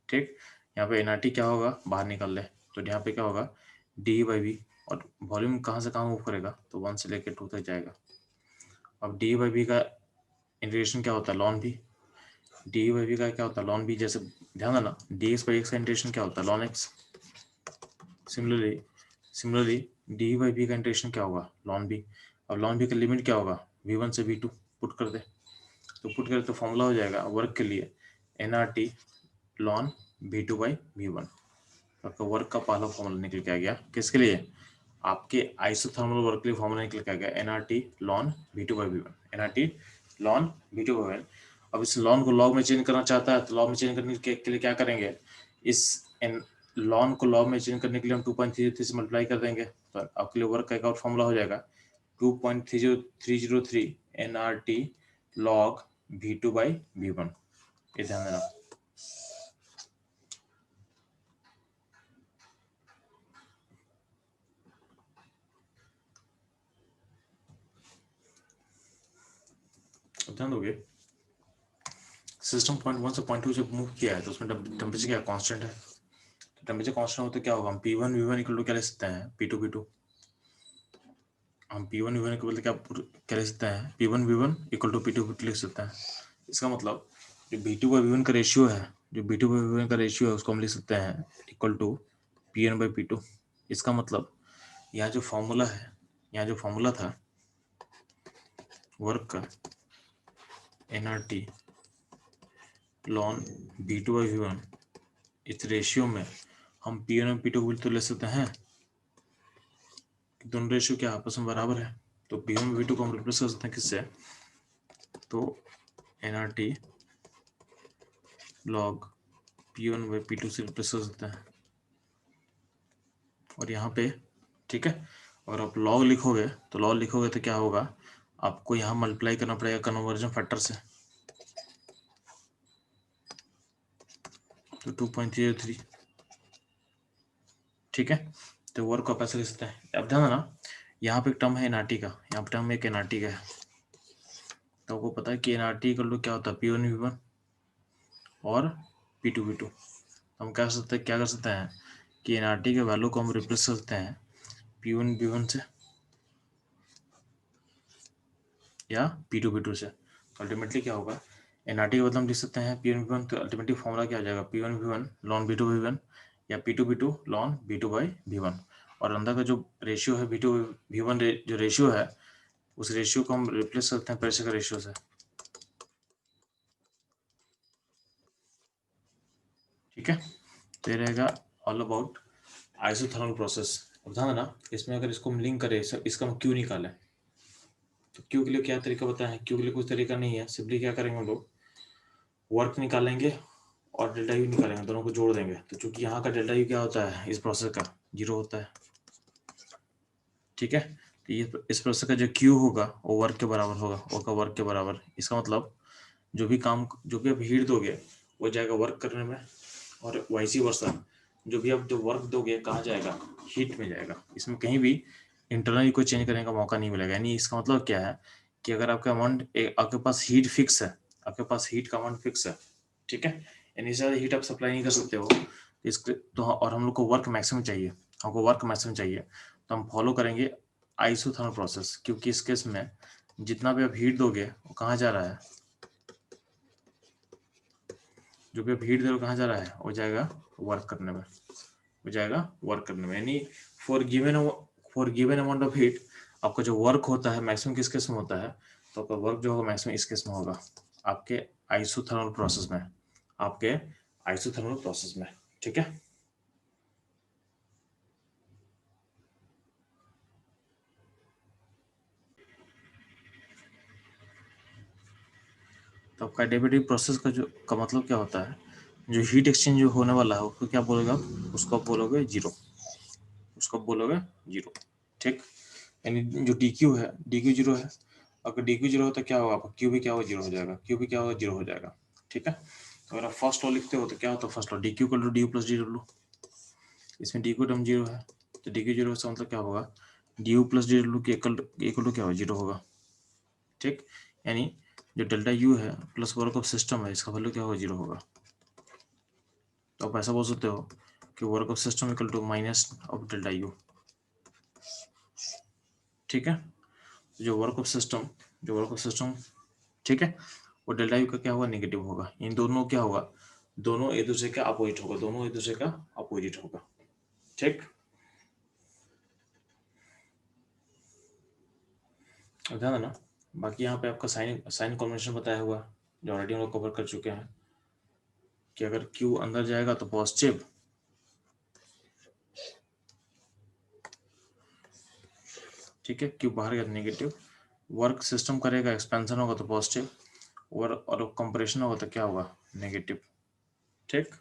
ठीक। यहाँ पे एन आर टी क्या होगा, बाहर निकाल ले, तो यहाँ पे क्या होगा, डी बाई वी, और वॉल्यूम कहाँ से कहाँ मूव करेगा, तो 1 से लेकर 2 तक जाएगा। अब डी बाई वी का इंटीग्रेशन क्या होता है, लॉन भी, डी बाई वी का क्या होता है, लॉन बी। जैसे ध्यान देना, डी एक्स बाई एक्स का इंटीग्रेशन क्या होता है, ln X. Similarly D by V का इंटीग्रेशन क्या होगा, लॉन बी। अब लॉन बी का लिमिट क्या होगा, v1 से v2 पुट कर दे, तो पुट करे तो फॉर्मूला हो जाएगा वर्क के लिए N R T ln v2 by v1। आपका वर्क का पहला फॉर्मूला निकल के आ गया, किसके लिए, आपके आइसोथर्मल वर्क के लिए फॉर्मूला निकल के आ गया N R T ln v2 by v1, N R T ln v2 by v1। अब इस लॉन को लॉग में चेंज करना चाहता है, तो लॉग में चेंज करने के लिए क्या करेंगे, इस एन लॉन को लॉ में चेंज करने के लिए हम 2.303 से मल्टीप्लाई कर देंगे, तो आपके लिए वर्क का एक और फॉर्मूला हो जाएगा 2.303 nRT log V2 by V1। ये ध्यान देना। ध्यान दोगे, सिस्टम पॉइंट 1 से पॉइंट 2 जब मूव किया है तो उसमें टेम्परेचर क्या कांस्टेंट है, तो टेम्परेचर कांस्टेंट हो तो क्या होगा, हम P1 V1 इक्वल टू क्या ले सकते हैं, P2 V2। हम P1 V1 इक्वल क्या ले सकते हैं, P1 V1 equal to P2 V2 लिख सकते हैं। इसका मतलब जो B2 by V1 का रेशियो है, जो B2 by V1 का रेशियो है उसको हम लिख सकते हैं equal to P1 by P2। इसका मतलब यहाँ जो फॉर्मूला है, यहाँ जो फॉर्मूला था वर्क का nRT ln B2 by V1, इस रेशियो में हम P1 और P2 को तो ले सकते हैं, दोनों रेशियो क्या आपस में बराबर है, तो P1 V2 को हम रिप्लेस कर सकते हैं किससे, तो nRT log P1 by P2 से रिप्लेस कर सकते हैं। और यहाँ पे ठीक है, और आप लॉग लिखोगे तो क्या होगा, आपको यहाँ मल्टीप्लाई करना पड़ेगा कन्वर्जन फैक्टर से, तो 2.03। ठीक है, तो वर्क को पैसे लिख सकते हैं। अब ध्यान देना, यहाँ पे एक टर्म है एनआरटी का, यहाँ पे टर्म एक एनआरटी का है, तो आपको पता है कि एनआरटी इक्वल टू क्या होता है, P1 V1 और P2 V2। हम क्या कर सकते हैं कि एनआरटी के वैल्यू को हम रिप्लेस कर सकते हैं P1 V1 से या P2 V2 से। तो अल्टीमेटली क्या होगा, एनआरटी के बदले हम लिख सकते हैं P1 V1, तो अल्टीमेटली फॉर्मूला क्या आ जाएगा, P1 V1 ln B2 V1 या P2 V2 ln B2 by V1। और अंदर का जो रेशियो है B2 V1 जो रेशियो है, उस रेशियो को हम रिप्लेस करते हैं प्रेशर का रेशियो से। ठीक है, तो ये रहेगा ऑल अबाउट आइसोथर्मल प्रोसेस। अब ध्यान देना, इसमें अगर इसको हम लिंक करें, इसका हम क्यू निकालें, तो क्यू के लिए क्या तरीका बताया है, क्यू के लिए कुछ तरीका नहीं है, सिंपली क्या करेंगे हम लोग, वर्क निकालेंगे और डेल्टा यू निकालेंगे, दोनों को जोड़ देंगे। तो चूंकि यहाँ का डेल्टा यू क्या होता है, इस प्रोसेस का 0 होता है। ठीक है, तो ये इस प्रोसेस का जो क्यू होगा वो वर्क के बराबर होगा, वर्क के बराबर। इसका मतलब जो भी आप हीट दोगे वो जाएगा वर्क करने में, और वाइसी वर्सा जो भी आप जो वर्क दोगे कहाँ जाएगा, हीट में जाएगा। इसमें कहीं भी इंटरनली कोई चेंज करने का मौका नहीं मिलेगा। यानी इसका मतलब क्या है कि अगर आपका अमाउंट आपके पास हीट फिक्स है, आपके पास हीट का अमाउंट फिक्स है, ठीक है, यानी इससे ज़्यादा हीट आप सप्लाई नहीं कर सकते हो इसके, तो और हम लोग को वर्क मैक्सिमम चाहिए, हमको वर्क मैक्सिमम चाहिए, तो हम फॉलो करेंगे आइसोथर्मल प्रोसेस। क्योंकि इस केस में जितना भी आप हीट दोगे वो कहाँ जा रहा है, जो भी आप हीट दे रहे हो कहाँ जा रहा है, वो जाएगा वर्क करने में, हो जाएगा वर्क करने में। यानी for given amount of heat आपका जो वर्क होता है मैक्सिमम किस केस में होता है, तो आपका वर्क जो होगा मैक्सिमम इस केस में होगा, आपके आइसोथर्मल प्रोसेस में, आपके आइसोथर्मल प्रोसेस में। ठीक है, तो आपका एडियाबेटिक प्रोसेस का मतलब क्या होता है, जो हीट एक्सचेंज जो होने वाला है उसको क्या बोलोगे आप, उसको आप बोलोगे जीरो, उसको बोलोगे जीरो। ठीक, यानी जो डी क्यू है, डी क्यू जीरो है, अगर डी क्यू जीरो हो तो क्या होगा, आपका क्यू भी क्या होगा, जीरो हो जाएगा, क्यू भी क्या होगा, जीरो हो जाएगा। ठीक है, तो अगर आप फर्स्ट लॉ लिखते हो तो क्या होता है, first law D Q equal to D plus D W, इसमें डी क्यू टर्म जीरो है, तो डी क्यू जीरो से मतलब क्या होगा, D U plus D W के इक्वल टू क्या होगा, जीरो होगा। ठीक, यानी जो डेल्टा यू है प्लस वर्क ऑफ सिस्टम है, इसका वैल्यू क्या होगा, जीरो होगा। तो आप ऐसा बोल सकते हो कि work of system equal to minus of delta U. ठीक है, जो वर्क ऑफ सिस्टम ठीक है, वो डेल्टा यू का क्या होगा, नेगेटिव होगा। इन दोनों क्या होगा, दोनों एक दूसरे का अपोजिट होगा, दोनों एक दूसरे का अपोजिट होगा। ठीक, ध्यान देना। बाकी यहाँ पे आपका साइन साइन कॉम्बिनेशन बताया हुआ, जो ऑलरेडी हम लोग कवर कर चुके हैं, कि अगर Q अंदर जाएगा तो पॉजिटिव, ठीक है, Q बाहर गया नेगेटिव, वर्क सिस्टम करेगा एक्सपेंशन होगा तो पॉजिटिव, और कंप्रेशन होगा तो क्या होगा, नेगेटिव। ठीक,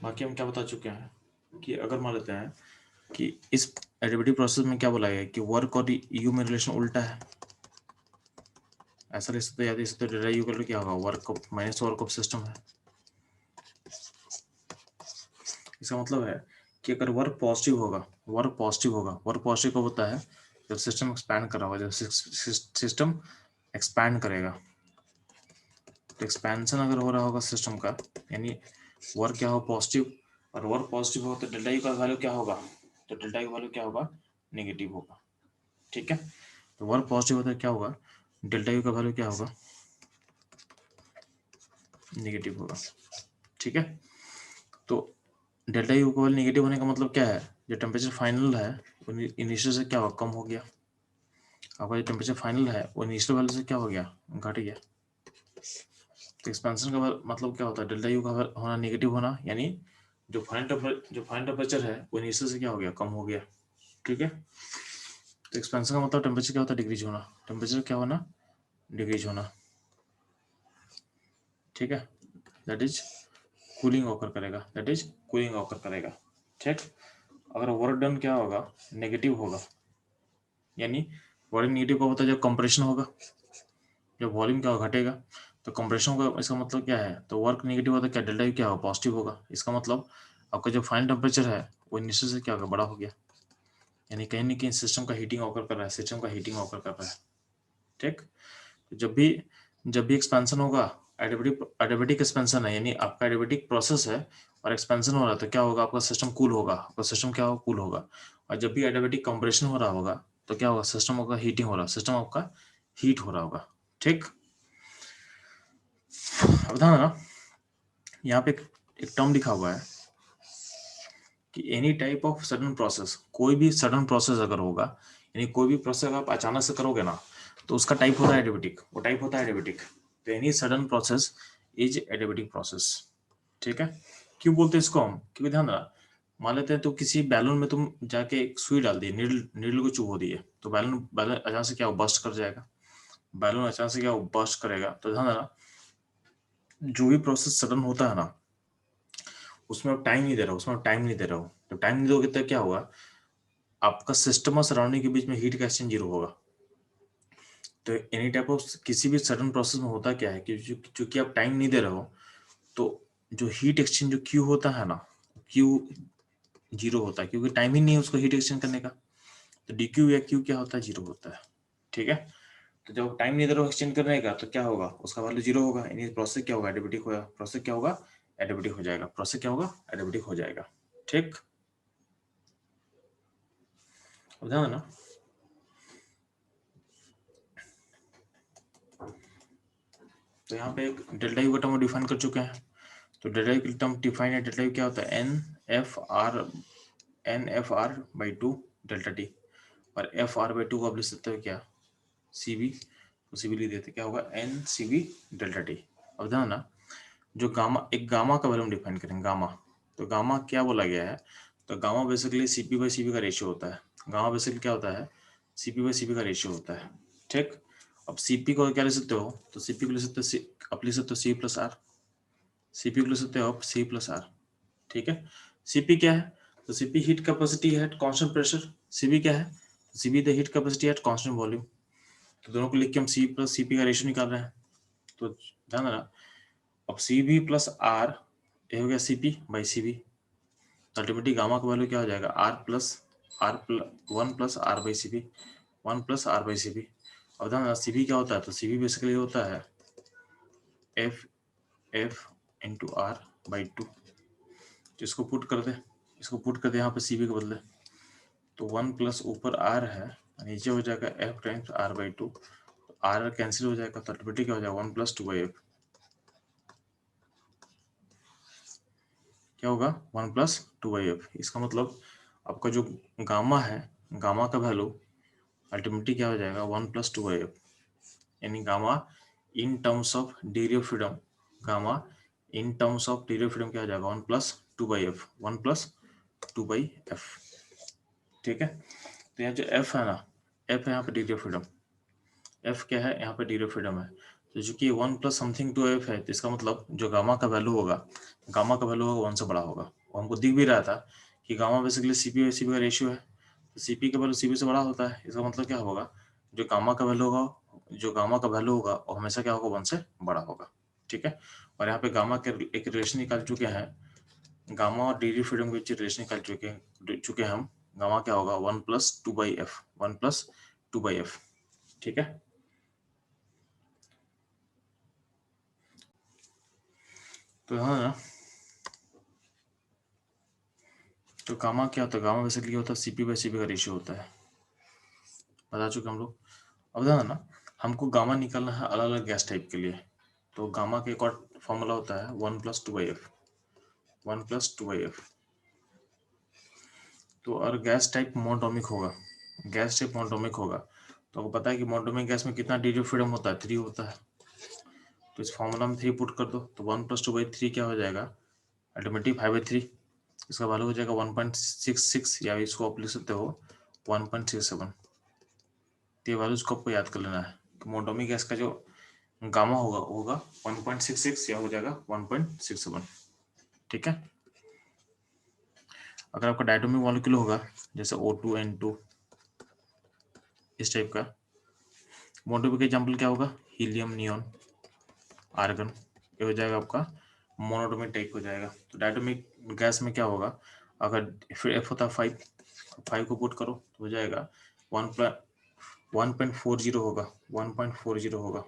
बाकी हम क्या बता चुके हैं कि अगर मान लेते हैं कि इस एडिटिव प्रोसेस में क्या बोला गया कि वर्क और यू में रिलेशन उल्टा है, ऐसा लिख सकते हैं, या इस डेल्टा यू का क्या होगा, work of minus work of system है। इसका मतलब है कि अगर वर्क पॉजिटिव होगा, वर्क पॉजिटिव होगा, वर्क पॉजिटिव कब होता है, जब सिस्टम एक्सपैंड कर रहा होगा, जब सिस्टम एक्सपैंड करेगा। तो एक्सपेंशन अगर हो रहा होगा सिस्टम का, यानी वर्क क्या हो, पॉजिटिव, और वर्क पॉजिटिव हो तो डेल्टा यू का वैल्यू क्या होगा, तो डेल्टा यू वैल्यू क्या होगा, नेगेटिव होगा। ठीक है, तो वर्क पॉजिटिव होता है क्या होगा, डेल्टा यू का वैल्यू क्या होगा, नेगेटिव होगा। ठीक है, तो डेल्टा यू का वैल्यू नेगेटिव होने का मतलब क्या है, जो टेम्परेचर फाइनल है वो इनिशियल से क्या होगा, कम हो गया। आपका जो टेम्परेचर फाइनल है वो इनिशियल वैल्यू से क्या हो गया, घट गया। तो एक्सपेंशन का मतलब क्या होता है, डेल्टा यू का होना नेगेटिव होना, यानी जो फाइनल टेम्परेचर है वो इनिशियल से क्या हो गया, कम हो गया। ठीक है, तो एक्सपेंशन का मतलब टेम्परेचर क्या होता है, डिक्रीज होना, टेम्परेचर क्या होना, डिक्रीज होना। ठीक है, दैट इज कूलिंग ऑकर करेगा, दैट इज कूलिंग ऑकर करेगा। ठीक, अगर वर्क डन क्या होगा, नेगेटिव होगा, यानी वर्क नेगेटिव कब होता है, जब कंप्रेशन होगा, जब वॉल्यूम क्या होगा, घटेगा। तो कंप्रेशन का इसका मतलब क्या है, तो वर्क नेगेटिव होता है क्या, डेल्टा यू क्या होगा, पॉजिटिव होगा। इसका मतलब आपका जो फाइनल टेम्परेचर है वो इनिशियल से क्या होगा, बड़ा हो गया, यानी कहीं ना कहीं सिस्टम का हीटिंग ऑकर कर रहा है, सिस्टम का हीटिंग ऑकर कर रहा है। ठीक, तो जब भी एक्सपेंशन होगा, एडियाबेटिक एक्सपेंशन है, यानी आपका एडियाबेटिक प्रोसेस है और एक्सपेंशन हो रहा है, तो क्या होगा, आपका सिस्टम कूल होगा, आपका सिस्टम क्या होगा, कूल होगा। और जब भी एडियाबेटिक कंप्रेशन हो रहा होगा तो क्या होगा, सिस्टम आपका हीटिंग हो रहा है, सिस्टम आपका हीट हो रहा होगा। ठीक, अब ध्यान देना, यहाँ पे एक टर्म लिखा हुआ है कि any type of sudden process, कोई भी सडन प्रोसेस अगर होगा, यानी कोई भी प्रोसेस आप अचानक से करोगे ना, तो उसका टाइप होता है एडियाबेटिक, वो टाइप होता है एडियाबेटिक। तो any sudden process is adiabatic process. ठीक है, क्यों बोलते हैं इसको हम, क्योंकि ध्यान रहा, मान लेते हैं तो किसी बैलून में तुम जाके एक सुई डाल दी, नीडल को चुभो दिए, तो बैलून बैलून अचानक से क्या बस्ट कर जाएगा, बैलून अचानक से क्या बस्ट करेगा। तो ध्यान रहा, जो भी प्रोसेस सडन होता है ना, उसमें आप टाइम नहीं दे रहा हो, उसमें आप टाइम नहीं दे रहा हो, तो टाइम नहीं दोगे तो क्या होगा, आपका सिस्टम और सराउंडिंग के बीच में हीट का एक्सचेंज जीरो होगा। तो एनी टाइप ऑफ किसी भी सडन प्रोसेस में होता क्या है कि चूंकि आप टाइम नहीं दे रहे हो, तो जो हीट एक्सचेंज जो क्यू होता है ना, क्यू जीरो होता है, क्योंकि टाइम ही नहीं है उसको हीट एक्सचेंज करने का। तो डी क्यू या क्यू क्या होता है, जीरो होता है। ठीक है, तो जब टाइम नहीं दे रहे हो एक्सचेंज करने का, तो क्या होगा, उसका वैल्यू जीरो होगा, यानी प्रोसेस क्या होगा, एडियाबेटिक होगा, प्रोसेस क्या होगा, एडियाबेटिक हो जाएगा, प्रोसेस क्या होगा, एडियाबेटिक हो जाएगा। ठीक, अब ध्यान देना, तो यहाँ पे एक डेल्टा यू का टर्म डिफाइन कर चुके हैं। तो डेल्टा यू का टर्म डिफाइन है, डेल्टा यू क्या होता है, N F R by two delta T, और एफ आर बाई टू को आप लिख सकते हो क्या, सी बी, तो सी बी लिख देते, क्या होगा, N C B delta T. अब ध्यान ना, जो गामा, एक गामा का वैल्यू हम डिफाइन करेंगे, गामा। तो गामा क्या बोला गया है, तो gamma basically CP by CP का रेशियो होता है, गामा बेसिकली क्या होता है, सीपी बाई सीपी का रेशियो होता है। ठीक, अब सीपी को क्या लिख सकते हो, तो सीपी को लिख सकते हो, आप लिख सकते हो सी प्लस आर, सीपी को लिख सकते हो आप सी प्लस आर। ठीक है, सीपी क्या है, तो सीपी हीट कैपेसिटी है एट कांस्टेंट प्रेशर, सीबी क्या है, CB the heat capacity at constant volume. तो दोनों को लिख के हम सी प्लस सीपी का रेशियो निकाल रहे हैं। तो ध्यान देना, अब सी बी प्लस आर, ये हो गया C P by C V, ultimately gamma का वैल्यू क्या हो जाएगा, R plus one plus R by C V, one plus R by C V. अब ध्यान सी बी क्या होता है, तो सी बी बेसिकली होता है F F into R by two. इसको पुट कर दे, इसको पुट कर दे यहाँ पे सी बी के बदले, तो वन प्लस ऊपर आर है, नीचे हो जाएगा F times R by two, R cancel हो जाएगा, तो अल्टीमेटली क्या हो जाएगा, one plus two by F, क्या होगा, one plus two by F. इसका मतलब आपका जो गामा है, गामा का वैल्यू अल्टीमेटली क्या हो जाएगा, one plus two by F, यानी gamma in terms of degree of freedom, gamma in terms of degree of freedom क्या हो जाएगा, one plus two by F, one plus two by F. ठीक है, तो यहाँ जो एफ है ना, एफ है यहाँ पे डिग्री ऑफ फ्रीडम, एफ क्या है यहाँ पे डिग्री ऑफ फ्रीडम है। तो चूंकि 1 प्लस समथिंग टू एफ है, तो इसका मतलब जो गामा का वैल्यू होगा 1 से बड़ा होगा। और हमको दिख भी रहा था कि गामा बेसिकली सीपी और सीपी का रेशियो है, तो सीपी का वैल्यू सीपी से बड़ा होता है। इसका मतलब क्या होगा, जो गामा का वैल्यू होगा वो हमेशा क्या होगा, 1 से बड़ा होगा। ठीक है, और यहाँ पे गामा के एक रिलेशन निकाल चुके हैं, गामा और डिग्री फ्रीडम के बीच रिलेशन निकाल चुके हैं हम। गामा क्या होगा, 1+2/f, 1+2/f। ठीक है, तो यहाँ ना, तो गामा क्या होता है, गामा बेसिकली होता है CP/CP का रेशियो होता है, बता चुके हम लोग। अब ध्यान ना, हमको गामा निकालना है अलग अलग गैस टाइप के लिए। तो गामा का एक और फॉर्मूला होता है 1+2/f, 1+2/f। तो और गैस टाइप मोनोटॉमिक होगा, तो आपको पता है कि मोनोटॉमिक गैस में कितना डिग्री ऑफ फ्रीडम होता है, 3 होता है। तो इस फॉर्मूला में 3 पुट कर दो, तो 1+2/3 क्या हो जाएगा, अल्टीमेटली 5/3। इसका वैल्यू हो जाएगा 1.66, या इसको आप लिख सकते हो 1.67। ये वैल्यूज को आपको याद कर लेना है कि मोनोटॉमिक गैस का जो गामा होगा 1.66 या हो जाएगा 1.67। ठीक है, अगर आपका डायटोमिक मॉलिक्यूल होगा जैसे O2N2 इस टाइप का, मोनोटॉमिक एग्जाम्पल क्या होगा, हीलियम, नियॉन, आर्गन, ये हो जाएगा आपका मोनोटॉमिक टाइप हो जाएगा। तो डायटोमिक गैस में क्या होगा, अगर फिर F होता है 5 को पुट करो तो हो जाएगा 1.40 होगा, 1.40 होगा।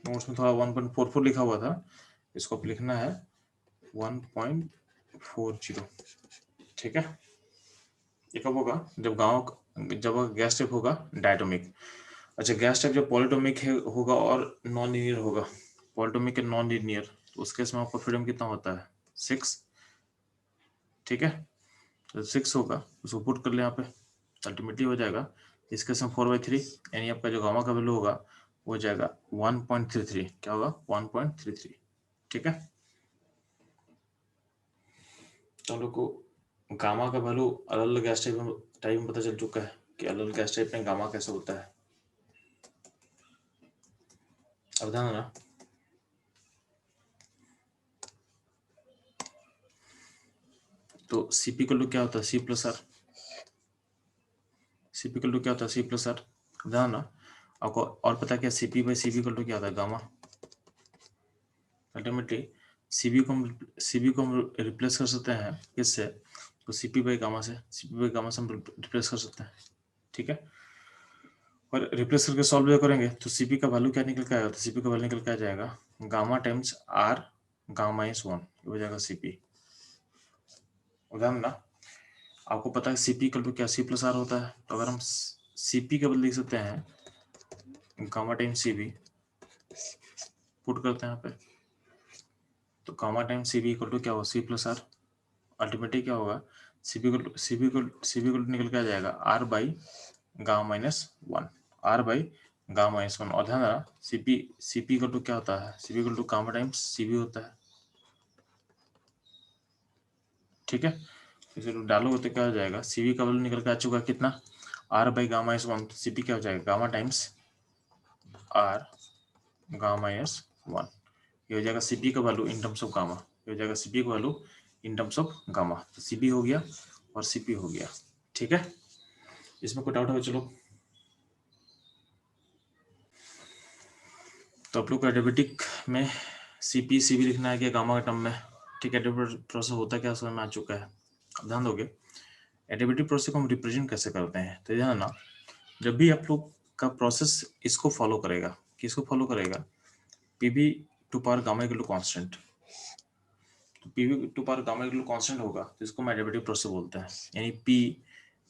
नोट्स में थोड़ा 1.44 लिखा हुआ था, इसको आप लिखना है 1.40। ठीक है, ये कब होगा, जब गैस टाइप होगा डायटोमिक। अच्छा, गैस टाइप जब पॉलीटोमिक होगा और नॉन लीनियर होगा, पॉलीटोमिक एंड नॉन लीनियर, तो उस केस में आपका फ्रीडम कितना होता है, 6। ठीक है, तो 6 होगा, उसको पुट कर ले यहाँ पे, अल्टीमेटली हो जाएगा इस केस में 4/3, यानी आपका जो गामा का वैल्यू होगा वो हो जाएगा 1.33। क्या होगा, 1.33। ठीक है, तो हम लोग को गामा का वैल्यू अलग अलग गैस टाइप में पता चल चुका है कि अलग अलग गैस टाइप में गामा कैसे होता है। अब ध्यान देना, तो CP का क्या होता है, C+R। CP का क्या होता है, C+R। ध्यान ना, आपको और पता क्या, CP/CP का क्या होता है, गामा। अल्टीमेटली CP को हम रिप्लेस कर सकते हैं किससे, तो CP/गामा से, CP/गामा से हम रिप्लेस कर सकते हैं। ठीक है, और रिप्लेस करके सॉल्व जो करेंगे तो CP का वैल्यू क्या निकल के आएगा, तो CP का वैल्यू निकल के आ जाएगा गामा टाइम्स R गामा-1 हो जाएगा CP। उदाहरण ना, आपको पता है CP का क्या, C+R होता है, तो अगर हम CP का वैल्यू लिख सकते हैं गामा टाइम्स CP, पुट करते हैं यहाँ पे, तो gamma times CP equal to क्या होगा, C+R। अल्टीमेटली क्या होगा, CP को निकल के आ जाएगा R/गामा-1, R/गामा-1। और ध्यान देना, CP इक्वल टू क्या होता है, CP equal to gamma times CP होता है। ठीक है, इसे डालोगे तो क्या हो जाएगा, CP का वैल्यू निकल के आ चुका है कितना, R/गामा-1। तो CP क्या हो जाएगा, गामा टाइम्स R गामा-1, ये हो जाएगा CP का value in terms of gamma, ये हो जाएगा CP का value in terms of gamma. तो CP हो गया और CP हो गया। ठीक है, इसमें कोई डाउट है, चलो। तो आप लोग को एडियाबेटिक में CP/CP लिखना है कि गामा के टर्म में। ठीक है, एडियाबेटिक प्रोसेस होता है क्या, समझ में आ चुका है। अब ध्यान दोगे, एडियाबेटिक प्रोसेस को हम रिप्रेजेंट कैसे करते हैं, तो ध्यान ना, जब भी आप लोग का प्रोसेस इसको फॉलो करेगा, किसको फॉलो करेगा, Pb/2 gamma equal to constant. तो Pb/2 gamma equal to constant होगा तो इसको हम एडियाबेटिक प्रोसेस बोलते हैं, यानी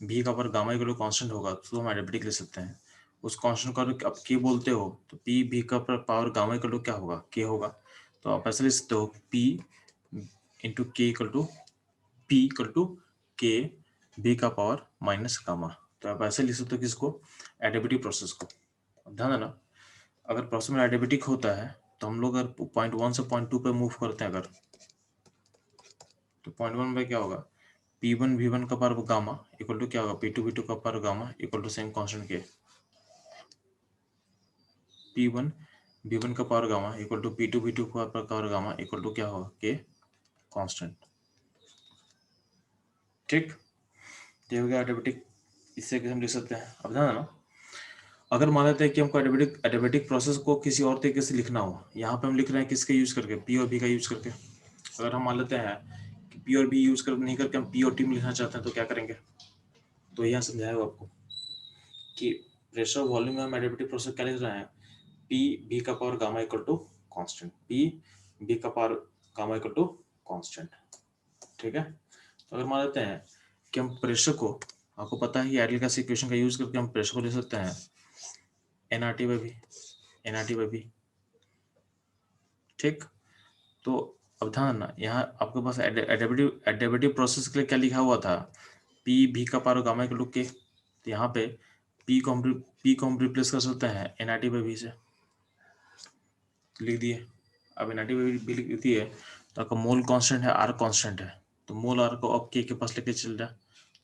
P का power gamma equal to constant होगा तो हम एडियाबेटिक लिख सकते हैं। उस कांस्टेंट को आप के बोलते हो, तो P का पावर गामा इक्वल टू क्या होगा, के होगा। तो आप ऐसे लिख सकते हो P इंटू के इक्वल टू के बी का पावर माइनस गामा। तो आप ऐसे लिख सकते हो किसको, एडियाबेटिक प्रोसेस को। ध्यान देना, अगर प्रोसेस में एडियाबेटिक होता है तो हम लोग अगर पॉइंट 1 से पॉइंट 2 पे मूव करते हैं अगर, तो पॉइंट 1 पे क्या होगा, P1V1 का पावर गामा इक्वल टू क्या होगा, P2V2 का power gamma equal to same constant के। P1 B1 का power gamma equal to P2 B2 का पावर गामा इक्वल टू क्या होगा, K कांस्टेंट। ठीक, ये हो गया एडियाबेटिक। इससे हम लिख सकते हैं। अब ध्यान देना, अगर मान लेते हैं कि हमको एडियाबेटिक प्रोसेस को किसी और तरीके से लिखना हो, यहाँ पे हम लिख रहे हैं किसके यूज करके, पी और बी का यूज करके। अगर हम मान लेते हैं कि पी और बी यूज कर नहीं करके हम पी और टी में लिखना चाहते हैं तो क्या करेंगे, तो यहाँ समझाएगा आपको कि प्रेशर वॉल्यूम में हम एडियाबेटिक प्रोसेस क्या लिख रहे हैं, पी बी का power gamma equal to constant, P B का power gamma equal to constant. ठीक है, तो अगर मान लेते हैं कि हम प्रेशर को, आपको पता है कि आइडियल गैस इक्वेशन का यूज करके हम प्रेशर को लिख सकते हैं NRT by V, NRT by V. ठीक, तो अब ध्यान ना, यहाँ आपके पास एडियाबेटिव प्रोसेस के लिए क्या लिखा हुआ था, पी बी का पावर गामा इक्वल टू के, तो यहाँ पे पी को हम रिप्लेस कर सकते हैं एनआरटी बाई बी से, लिख दिए। अब एनआरटी बाई बी लिख दिए तो आपका मोल कांस्टेंट है, आर कांस्टेंट है, तो मोल आर को अब के पास लेके चल जाए,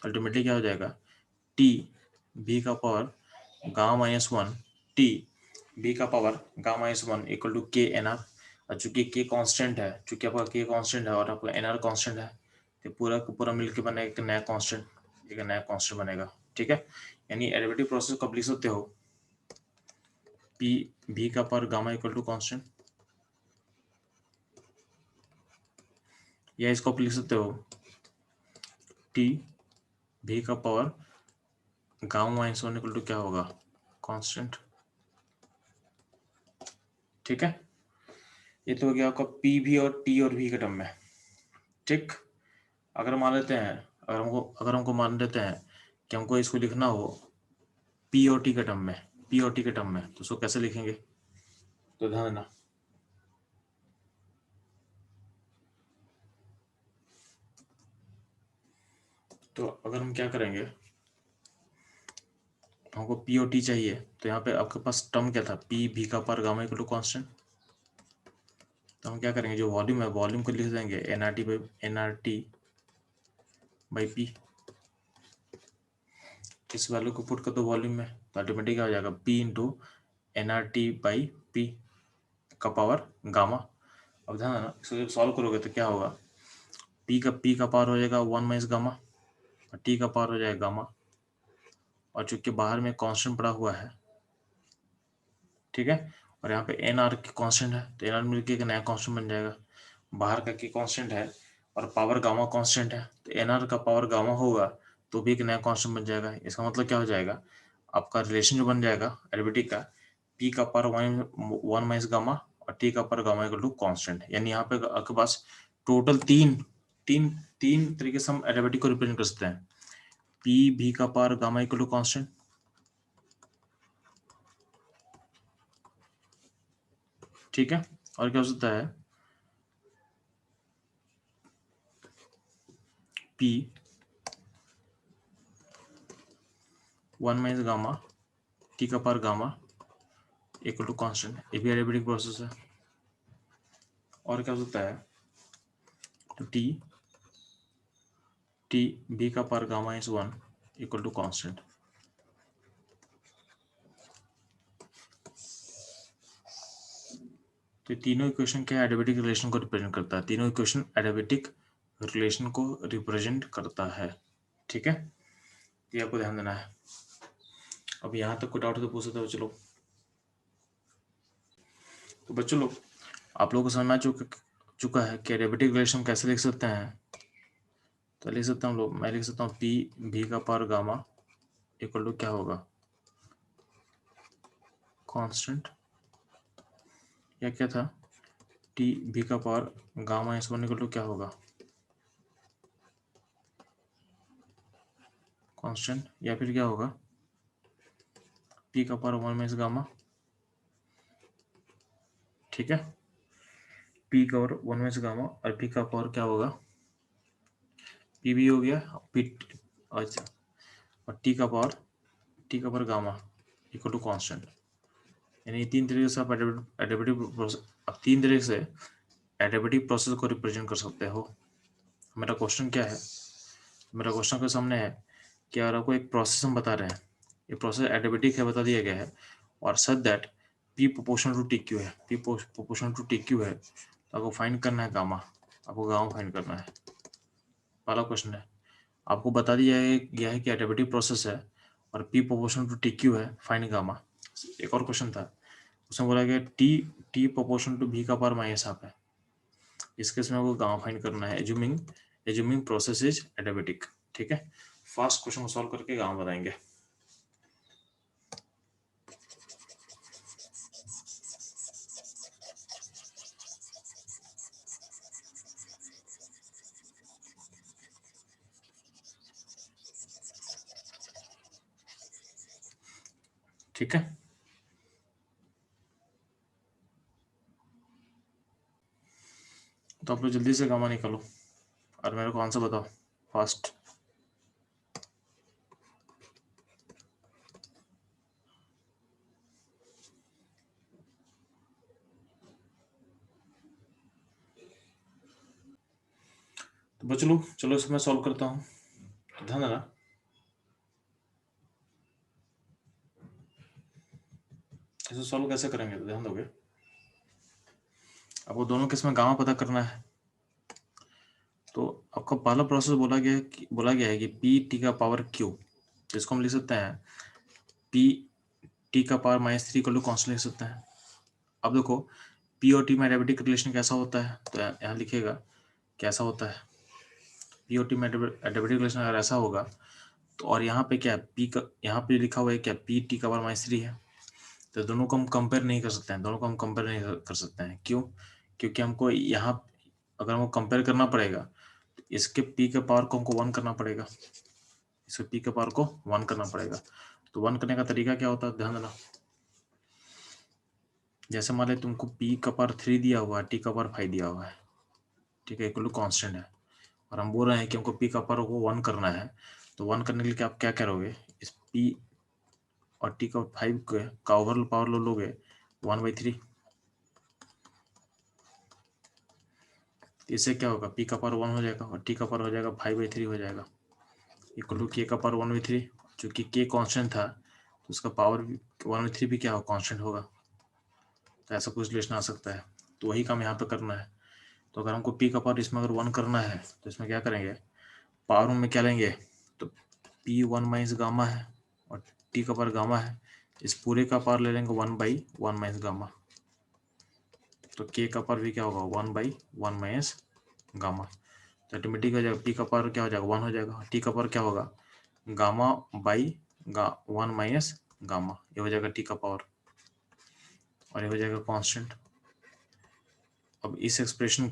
अल्टीमेटली क्या हो जाएगा, टी बी का power gamma minus one, T B का power gamma minus one equal to K N R. और चूंकि के कांस्टेंट है, चूंकि आपका के कांस्टेंट है और आपका एन आर कांस्टेंट है, तो पूरा का पूरा मिलकर बनेगा एक नया कांस्टेंट, एक नया कांस्टेंट बनेगा। ठीक है, यानी एडिटिव प्रोसेस को आप लिख सकते हो पी बी का power gamma equal to constant, या इसको आप लिख सकते हो टी बी का power gamma minus one equal to क्या होगा, कांस्टेंट। ठीक है, ये तो हो गया आपका पी भी और टी और भी के टर्म में। ठीक, अगर मान लेते हैं, अगर हमको मान लेते हैं कि हमको इसको लिखना हो पी और टी के टर्म में, पी और टी के टर्म में, तो उसको कैसे लिखेंगे, तो ध्यान देना, तो अगर हम क्या करेंगे, हमको पी और टी चाहिए, तो यहाँ पे आपके पास टर्म क्या था, पी भी का power gamma equal to constant. तो हम क्या करेंगे, जो वॉल्यूम है वॉल्यूम को लिख देंगे एनआरटी बाई पी, इस वैल्यू को पुट कर दो वॉल्यूम में, तो ऑटोमेटिक क्या हो जाएगा, P into NRT by P का पावर गामा। अब ध्यान देना, इसको जब सॉल्व करोगे तो क्या होगा, पी का पावर हो जाएगा वन माइनस गामा और टी का पावर हो जाएगा गामा, और चूंकि बाहर में कांस्टेंट पड़ा हुआ है, ठीक है, और यहाँ पे एन आर की कांस्टेंट है, तो एन आर मिलकर एक नया कांस्टेंट बन जाएगा, बाहर का की कांस्टेंट है और पावर गामा कांस्टेंट है, तो एन आर का पावर गामा होगा तो भी एक नया कांस्टेंट बन जाएगा। इसका मतलब क्या हो जाएगा, आपका रिलेशन जो बन जाएगा एडियाबेटिक का, पी का पावर वन माइनस गामा और टी का power gamma equal to constant, यानी यहाँ पे आपके पास टोटल तीन तीन तीन तरीके से हम एडियाबेटिक को रिप्रेजेंट कर सकते हैं, पी भी का power gamma equal to constant, ठीक है, और क्या हो सकता है, P one minus gamma T का power gamma equal to constant, ये भी एडियाबेटिक प्रोसेस है। और क्या हो सकता है, तो टी बी का power gamma is one equal to constant. तो तीनों इक्वेशन क्या एडियाबेटिक रिलेशन को रिप्रेजेंट करता है, तीनों इक्वेशन एडियाबेटिक रिलेशन को रिप्रेजेंट करता है। ठीक है, ये आपको ध्यान देना है। अब यहाँ तक कोई डाउट तो पूछ सकते हो। चलो, तो बच्चों लोग, आप लोगों को समझ में आ चुका है कि एडियाबेटिक रिलेशन कैसे लिख सकते हैं। तो लिख सकता हूँ लोग, मैं लिख सकता हूँ पी भी का पावर गामा इक्वल टू क्या होगा, कांस्टेंट, या क्या था, टी बी का पावर गामा इस वन इक्वल टू क्या होगा, कांस्टेंट, या फिर क्या होगा, पी का पावर वन माइनस गामा। ठीक है, पी का पावर वन माइनस गामा और पी का पावर क्या होगा, पी भी हो गया, पी, अच्छा, और टी का power gamma equal to constant. यानी तीन तरीके से आप एडियाबेटिक प्रोसेस, अब तीन तरीके से एडियाबेटिक प्रोसेस को रिप्रेजेंट कर सकते हो। मेरा क्वेश्चन क्या है, मेरा क्वेश्चन के सामने है कि अगर आपको एक प्रोसेस हम बता रहे हैं, ये प्रोसेस एडियाबेटिक है बता दिया गया है, और such that P proportional to T Q है, P proportional to T Q है, तो आपको फाइंड करना है गामा, आपको गामा फाइंड करना है। पहला क्वेश्चन है, आपको बता दिया गया है कि एडिटिव प्रोसेस है और P proportional to T Q है, फाइंड गामा। एक और क्वेश्चन था, उसमें बोला गया T प्रोपोर्शनल टू V का पावर माइनस हाफ है, इस केस में आपको गामा फाइंड करना है, एज्यूमिंग प्रोसेस इज एडियाबेटिक। ठीक है, फर्स्ट क्वेश्चन को सॉल्व करके गामा बताएंगे। ठीक है, तो आप लोग जल्दी से गामा निकालो और मेरे को आंसर बताओ फास्ट। तो बच्चों चलो इसे मैं सॉल्व करता हूँ, ध्यान देना। इसे सॉल्व कैसे करेंगे तो ध्यान दोगे, आपको दोनों केस में गामा पता करना है। तो आपका पहला प्रोसेस बोला गया है कि पी टी का पावर क्यू, जिसको हम लिख सकते हैं पी टी का पावर -3 इक्वल टू कांस्टेंट लिख सकते हैं। अब देखो पी और टी में एडियाबेटिक रिलेशन कैसा होता है, तो यहाँ लिखेगा कैसा होता है। पी और टी में एडियाबेटिक रिलेशन अगर ऐसा होगा तो, और यहाँ पे क्या है, पी का यहाँ पे लिखा हुआ है क्या, पी टी का पावर -3 है, तो दोनों को हम कंपेयर नहीं कर सकते हैं, दोनों को हम कंपेयर नहीं कर सकते हैं। क्यों? क्योंकि हमको यहाँ अगर हमको कंपेयर करना पड़ेगा तो इसके पी के पावर को हमको 1 करना पड़ेगा, इसके पी के पावर को 1 करना पड़ेगा। तो 1 करने का तरीका क्या होता है, ध्यान देना। जैसे मान ले तुमको पी का पावर 3 दिया हुआ है, टी का पावर 5 दिया हुआ है, ठीक है, इक्वल टू कांस्टेंट है, और हम बोल रहे हैं कि हमको पी का पावर को 1 करना है। तो 1 करने के लिए आप क्या करोगे, इस पी और टी का 5 का ओवरऑल पावर लोगे 1/3। इससे क्या होगा, पी का पावर 1 हो जाएगा और टी का पावर हो जाएगा 5/3 हो जाएगा, इक्वल टू के का पावर 1/3। चूंकि के कांस्टेंट था तो उसका पावर 1/3 भी क्या होगा, कांस्टेंट होगा। तो ऐसा कुछ रिलेशन आ सकता है, तो वही काम यहाँ पे करना है। तो अगर हमको पी का पावर इसमें अगर 1 करना है तो इसमें क्या करेंगे, पावर में क्या लेंगे, तो पी 1 माइनस गामा है और टी का पावर गामा है, इस पूरे का पावर ले लेंगे 1/1 माइनस गामा। तो के का पावर भी क्या होगा, 1/1 माइनस गामा। तो ऑटोमेटिक हो जाएगा, पी का पावर क्या हो जाएगा, 1 हो जाएगा, टी का पावर क्या होगा, गामा बाई 1 माइनस गामा, ये हो जाएगा टी का पावर, और ये हो जाएगा कांस्टेंट। अब इस एक्सप्रेशन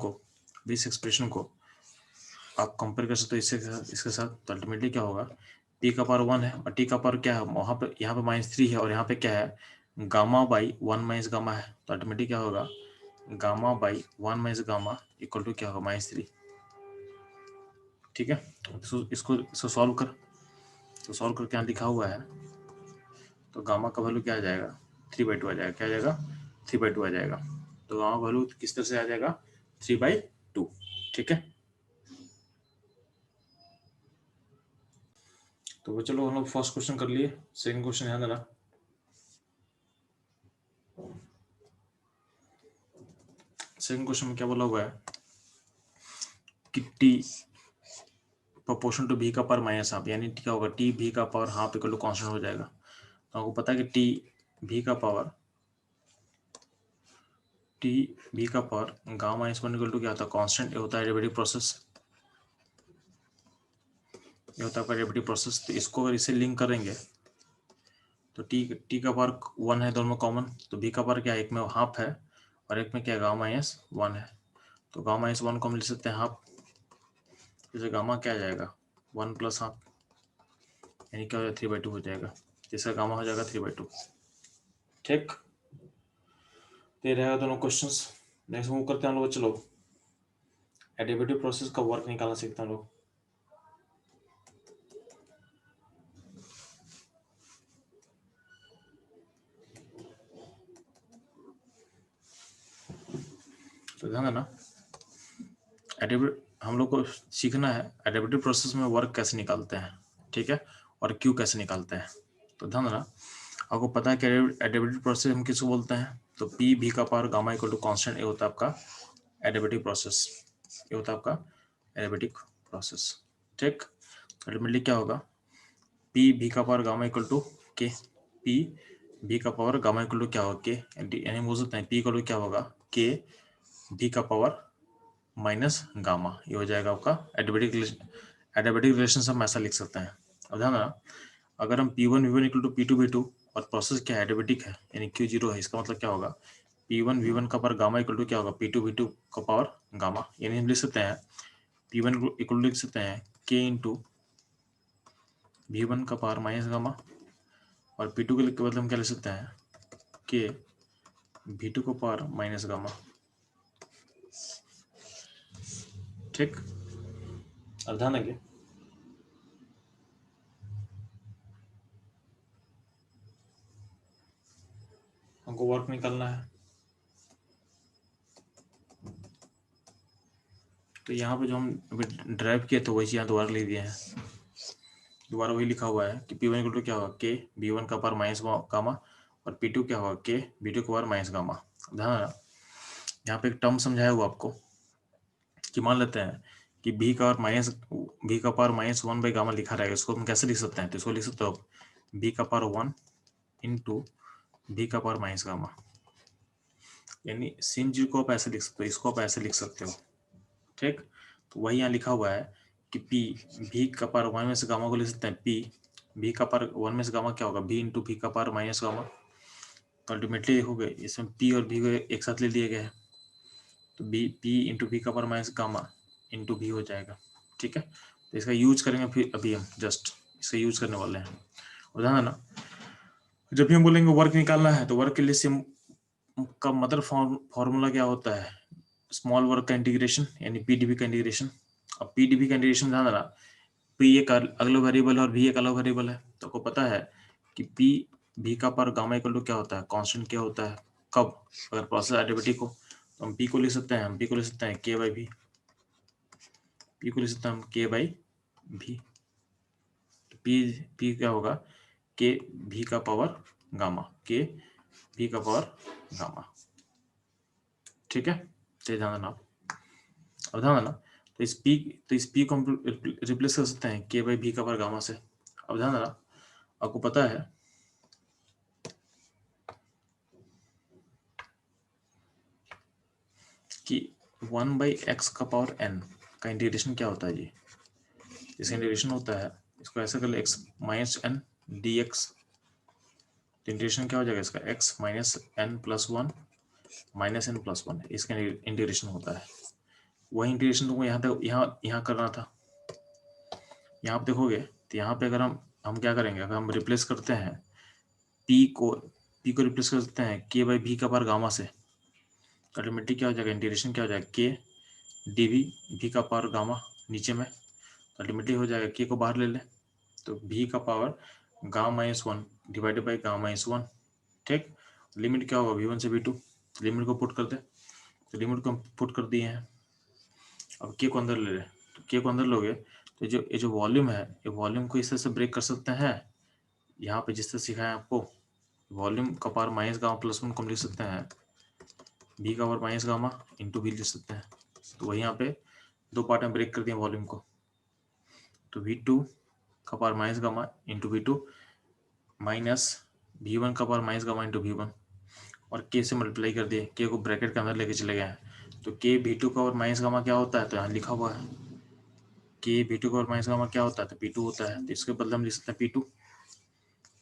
को आप कंपेयर कर सकते हो इसके साथ, तो अल्टीमेटली क्या होगा, पी का पावर 1 है और टी का पावर क्या है, वहाँ पे यहाँ पे -3 है और यहाँ पे क्या है, गामा बाई 1 माइनस गामा है। तो अल्टीमेटली क्या होगा, gamma by 1 minus gamma equal to क्या होगा, -3। ठीक है, इसको सॉल्व कर, तो सॉल्व करके यहाँ लिखा हुआ है, तो गामा का वैल्यू क्या आ जाएगा, 3/2 आ जाएगा। क्या आ जाएगा, 3/2 आ जाएगा। तो गामा का वैल्यू किस तरह से आ जाएगा, 3/2। ठीक है, तो वो चलो हम लोग फर्स्ट क्वेश्चन कर लिए, सेकंड क्वेश्चन ध्यान देना। सेकंड क्वेश्चन में क्या बोला हुआ है कि टी प्रोपोर्शन टू भी का पावर माइनस हाफ, यानी क्या होगा, टी भी का power half equal to constant हो जाएगा। तो आपको पता है कि टी भी का पावर गामा -1 इक्वल टू क्या होता है, कांस्टेंट। ये होता है डेरिवेटिव प्रोसेस, ये होता है आपका डेरिवेटिव प्रोसेस। तो इसको अगर इसे लिंक करेंगे तो टी का पावर 1 है, दोनों में कॉमन, तो बी का पावर क्या है, एक में हाफ है और एक में क्या, गामा -1 है। तो गामा -1 को हम लिख सकते हैं हाफ, जैसे गामा क्या आ जाएगा, 1 प्लस हाफ, यानी क्या हो जाएगा, 3/2 हो जाएगा, जिसका गामा हो जाएगा 3/2। ठीक, तो ये रहेगा दोनों क्वेश्चंस। नेक्स्ट मूव करते हैं हम लोग, चलो एडिटिव प्रोसेस का वर्क निकालना सीखते हैं लोग। तो ध्यान देना, हम लोग को सीखना है एडिटिव प्रोसेस में वर्क कैसे निकालते हैं, ठीक है, और क्यू कैसे निकालते हैं। तो ध्यान देना, आपको पता है कि एडिटिव प्रोसेस हम किसको बोलते हैं, तो पी भी का power gamma equal to constant, ये होता है आपका एडिटिव प्रोसेस, ये होता है आपका एडिटिव प्रोसेस। ठीक, अल्टीमेटली क्या होगा, पी भी का पावर गामा इक्वल टू के, पी भी का पावर गामा इक्वल टू क्या होगा के, यानी बोल सकते हैं पी इक्वल टू क्या होगा के भी का पावर माइनस गामा, ये हो जाएगा आपका एडियाबेटिक रिलेशन हम ऐसा लिख सकते हैं। अब ध्यान रखना, अगर हम P1 V1 equal to P2 V2 और प्रोसेस क्या एडियाबेटिक है यानी Q0 है, इसका मतलब क्या होगा P1 V1 का पावर गामा इक्वल टू क्या होगा P2 V2 का पावर गामा, यानी हम लिख सकते हैं P1 इक्वल टू लिख सकते हैं K इंटू V1 का पावर माइनस गामा, और P2 के बदले हम क्या लिख सकते हैं K V2 का पावर माइनस गामा। ठीक, अब ध्यान रखिए, हमको वर्क निकालना है, तो यहाँ पे जो हम अभी ड्राइव किए थे वही यहाँ दोबारा लिख दिए हैं, दोबारा वही लिखा हुआ है कि P1 इक्वल टू क्या होगा के B1 का पावर माइनस गामा, और P2 क्या होगा के B2 का पावर माइनस गामा। ध्यान रखना, यहाँ पे एक टर्म समझाया हुआ आपको कि मान लेते हैं कि B का पावर माइनस 1 बाई गामा लिखा रहेगा, इसको हम कैसे लिख सकते हैं, तो इसको लिख सकते हो B का पावर 1 इंटू B का पावर माइनस गामा, यानी सेम चीज को आप ऐसे लिख सकते हो, इसको आप ऐसे लिख सकते हो। ठीक, तो वही यहाँ लिखा हुआ है कि P भी का पावर 1 में से गामा को लिख सकते हैं P भी का पावर 1 में से गामा क्या होगा B इंटू भी का पावर माइनस गामा, तो अल्टीमेटली देखोगे इसमें P और B को एक साथ ले लिए गए हैं, तो B P इंटू भी का पावर माइनस गामा इंटू भी हो जाएगा। ठीक है, तो इसका यूज करेंगे फिर अभी हम जस्ट इसका यूज करने वाले हैं। और ध्यान देना, जब भी हम बोलेंगे वर्क निकालना है तो वर्क के लिए सिम का मदर फॉर्मूला क्या होता है, स्मॉल वर्क का इंटीग्रेशन यानी पीडीबी का इंटीग्रेशन। अब पीडीबी का इंटीग्रेशन ध्यान देना, पी एक अगला वेरिएबल है और भी एक अलग वेरिएबल है, तो आपको पता है कि पी भी का पर गामा इक्वल टू क्या होता है कांस्टेंट क्या होता है, कब अगर प्रोसेस एडिटिव को, तो हम पी को लिख सकते हैं, हम पी को लिख सकते हैं के बाई भी, पी को लिख सकते हैं हम के बाई भी, पी पी क्या होगा के भी का पावर गामा, के भी का पावर गामा। ठीक है, तो ध्यान देना, अब ध्यान देना, तो इस पी को हम रिप्लेस कर सकते हैं के बाई भी का पावर गामा से। अब ध्यान देना, आपको पता है कि 1 बाई एक्स का पावर n का इंटीग्रेशन क्या होता है जी, इसका इंटीग्रेशन होता है, इसको ऐसा कर ले x minus N D X, तो इंटीग्रेशन क्या हो जाएगा इसका x minus N plus 1 minus N plus 1, इसका इंटीग्रेशन होता है। वही इंटीग्रेशन तुमको यहाँ तक यहाँ करना था, यहाँ पे देखोगे तो यहाँ पे अगर हम क्या करेंगे, अगर हम रिप्लेस करते हैं p को रिप्लेस कर सकते हैं k बाई भी का पावर गामा से, तो अल्टीमेटली क्या हो जाएगा इंटीग्रेशन क्या हो जाएगा k डी भी का पावर गामा नीचे में, तो अल्टीमेटली हो जाएगा k को बाहर ले ले, तो v का power gamma minus 1 divided by gamma minus 1। ठीक, लिमिट क्या होगा v1 से v2, तो लिमिट को पुट कर दे, तो लिमिट को हम पुट कर दिए हैं। अब k को अंदर ले ले, तो k को अंदर लोगे तो ये जो वॉल्यूम है, ये वॉल्यूम को इस तरह से ब्रेक कर सकते हैं, यहाँ पे जिस तरह सिखाया है आपको, वॉल्यूम का पावर माइनस गामा प्लस 1 को हम लिख सकते हैं v का power minus gamma into v लिख सकते हैं, तो वही यहाँ पे दो पार्ट में ब्रेक कर दिया वॉल्यूम को, तो v2 का power minus gamma into v2 minus v1 का power minus gamma into v1, और k से मल्टीप्लाई कर दिए, k को ब्रैकेट के अंदर लेके चले गए हैं, तो k v2 का पावर माइनस गामा क्या होता है, तो यहाँ लिखा हुआ है k v2 का पावर माइनस गामा क्या होता है, तो p2 होता है, तो इसके बदले हम लिख सकते हैं p2,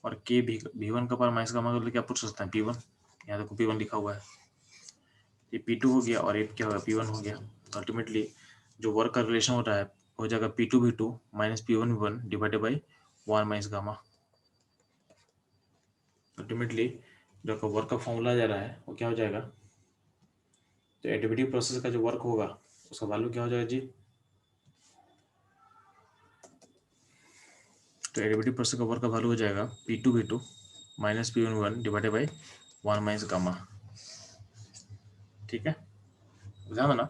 और k v1 का पावर माइनस गामा को क्या पूछ सकते हैं p1, यहाँ देखो p1 लिखा हुआ है, ये p2 हो गया और ये क्या होगा p1 हो गया, तो अल्टीमेटली जो वर्क का रिलेशन हो रहा है हो जाएगा p2 v2 minus p1 v1 divided by 1 minus gamma. Ultimately जो आपका वर्क का फॉर्मूला जा रहा है वो क्या हो जाएगा, तो एडिटिव प्रोसेस का जो वर्क होगा उसका वैल्यू क्या हो जाएगा जी, तो एडिटिव प्रोसेस का वर्क का वैल्यू हो जाएगा p2 v2 minus p1 v1 divided by 1 minus gamma. ठीक है, ध्यान देना,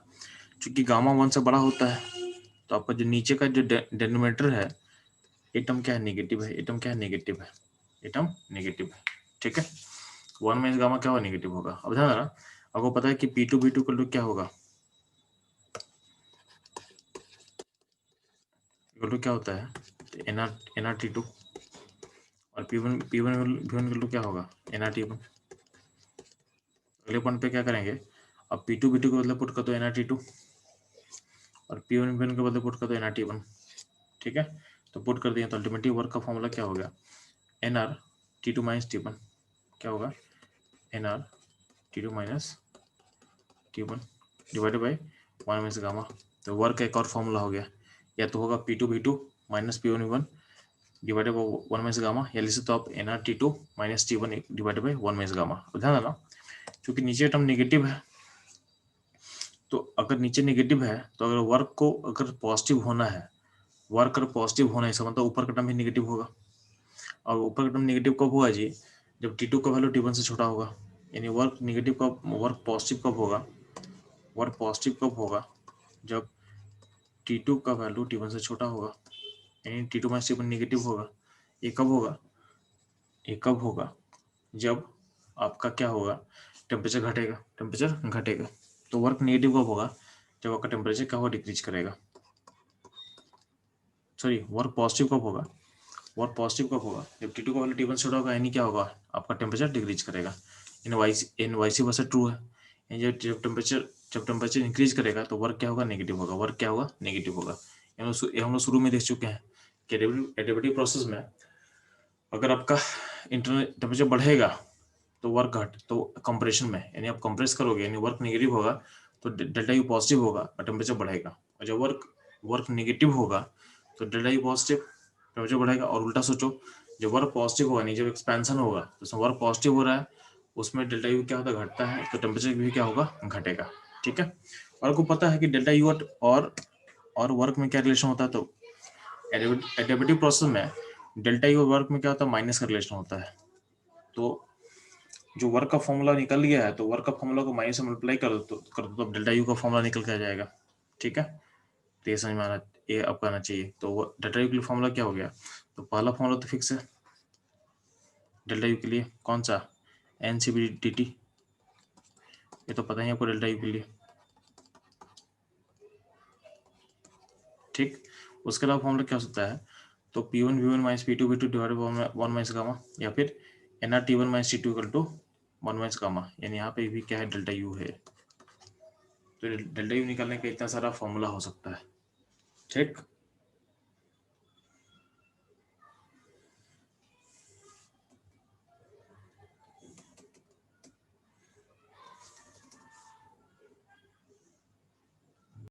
चूंकि गामा 1 से बड़ा होता है तो आपका जो नीचे का जो डेनोमिनेटर है, एटम क्या है नेगेटिव है, एटम क्या है नेगेटिव है, एटम नेगेटिव है। ठीक है, 1 माइनस गामा क्या होगा, नेगेटिव होगा। अब ध्यान देना, आपको पता है कि P2 V2 इक्वल टू क्या होगा, इक्वल टू क्या होता है, तो NR T2 और P1 V1 इक्वल टू क्या होगा, NR T1। अगले पॉइंट पे क्या करेंगे, अब P2 V2 के बदले पुट कर दो NR T2 और P1 V1 के बदले पुट कर दो NR T1। ठीक है, तो पुट कर दिया तो अल्टीमेटली वर्क का फॉर्मूला क्या हो गया, NR T2 माइनस T1 क्या होगा, NR T2 minus T1 divided by 1 minus gamma. तो वर्क का एक और फॉर्मूला हो गया, या तो होगा P2 V2 minus P1 V1 divided by 1 minus gamma, या लिख सकते हो आप NR T2 minus T1 divided by 1 minus gamma. ध्यान देना, क्योंकि नीचे टर्म नेगेटिव है, तो अगर नीचे नेगेटिव है तो अगर वर्क को अगर पॉजिटिव होना है, वर्क अगर पॉजिटिव होना है इसका मतलब ऊपर का टर्म भी नेगेटिव होगा। और ऊपर का टर्म नेगेटिव कब होगा जी, जब T2 का वैल्यू T1 से छोटा होगा, यानी वर्क नेगेटिव कब, वर्क पॉजिटिव कब होगा, वर्क पॉजिटिव कब होगा, जब T2 का वैल्यू T1 से छोटा होगा, यानी T2 माइनस T1 नेगेटिव होगा। ये कब होगा, ये कब होगा, जब आपका क्या होगा, टेम्परेचर घटेगा, टेम्परेचर घटेगा। तो वर्क नेगेटिव कब होगा, जब आपका टेम्परेचर क्या होगा, डिक्रीज करेगा। सॉरी, वर्क पॉजिटिव कब होगा, वर्क पॉजिटिव कब होगा, जब T2 का वैल्यू T1 से छोटा होगा, यानी क्या होगा, आपका टेम्परेचर डिक्रीज करेगा। इन वाइसी वर्सा ट्रू है, यानी जब टेम्परेचर इंक्रीज करेगा तो वर्क क्या होगा, नेगेटिव होगा, वर्क क्या होगा, नेगेटिव होगा। हम लोग शुरू में देख चुके हैं कि एडिटिव प्रोसेस में अगर आपका इंटरनल टेम्परेचर बढ़ेगा तो वर्क घट, तो कंप्रेशन में यानी आप कंप्रेस करोगे यानी वर्क नेगेटिव होगा, तो डेल्टा यू पॉजिटिव होगा और टेम्परेचर बढ़ेगा। और जब वर्क नेगेटिव होगा तो डेल्टा यू पॉजिटिव, टेम्परेचर बढ़ेगा। और उल्टा सोचो, जब वर्क पॉजिटिव होगा नहीं, जब एक्सपेंशन होगा तो उसमें वर्क पॉजिटिव हो रहा है, उसमें डेल्टा यू क्या होता है, घटता है, तो टेम्परेचर भी क्या होगा, घटेगा। ठीक है, और आपको पता है कि डेल्टा यू और वर्क में क्या रिलेशन होता है, तो एडिटिव प्रोसेस में डेल्टा यू और वर्क में क्या होता है, माइनस का रिलेशन होता है। तो जो वर्क का फॉर्मूला निकल गया है, तो वर्क का फॉर्मूला को माइनस से मल्टीप्लाई कर दो तो डेल्टा यू का फॉर्मूला निकल के आ जाएगा। ठीक है, तो ये समझ में आना, ये आपको आना चाहिए। तो डेल्टा यू के लिए फॉर्मूला क्या हो गया, तो पहला फॉर्मूला तो फिक्स है डेल्टा यू के लिए, कौन सा, NCBDT, ये तो पता ही आपको डेल्टा यू के लिए। ठीक, उसके अलावा फॉर्मूला क्या हो सकता है, तो P1 V1 minus P2 V2 divided by 1 minus gamma, या फिर NR T1 minus T2 equal to 1 minus gamma, यानी यहाँ पे भी क्या है, डेल्टा यू है। तो डेल्टा यू निकालने का इतना सारा फॉर्मूला हो सकता है। ठीक,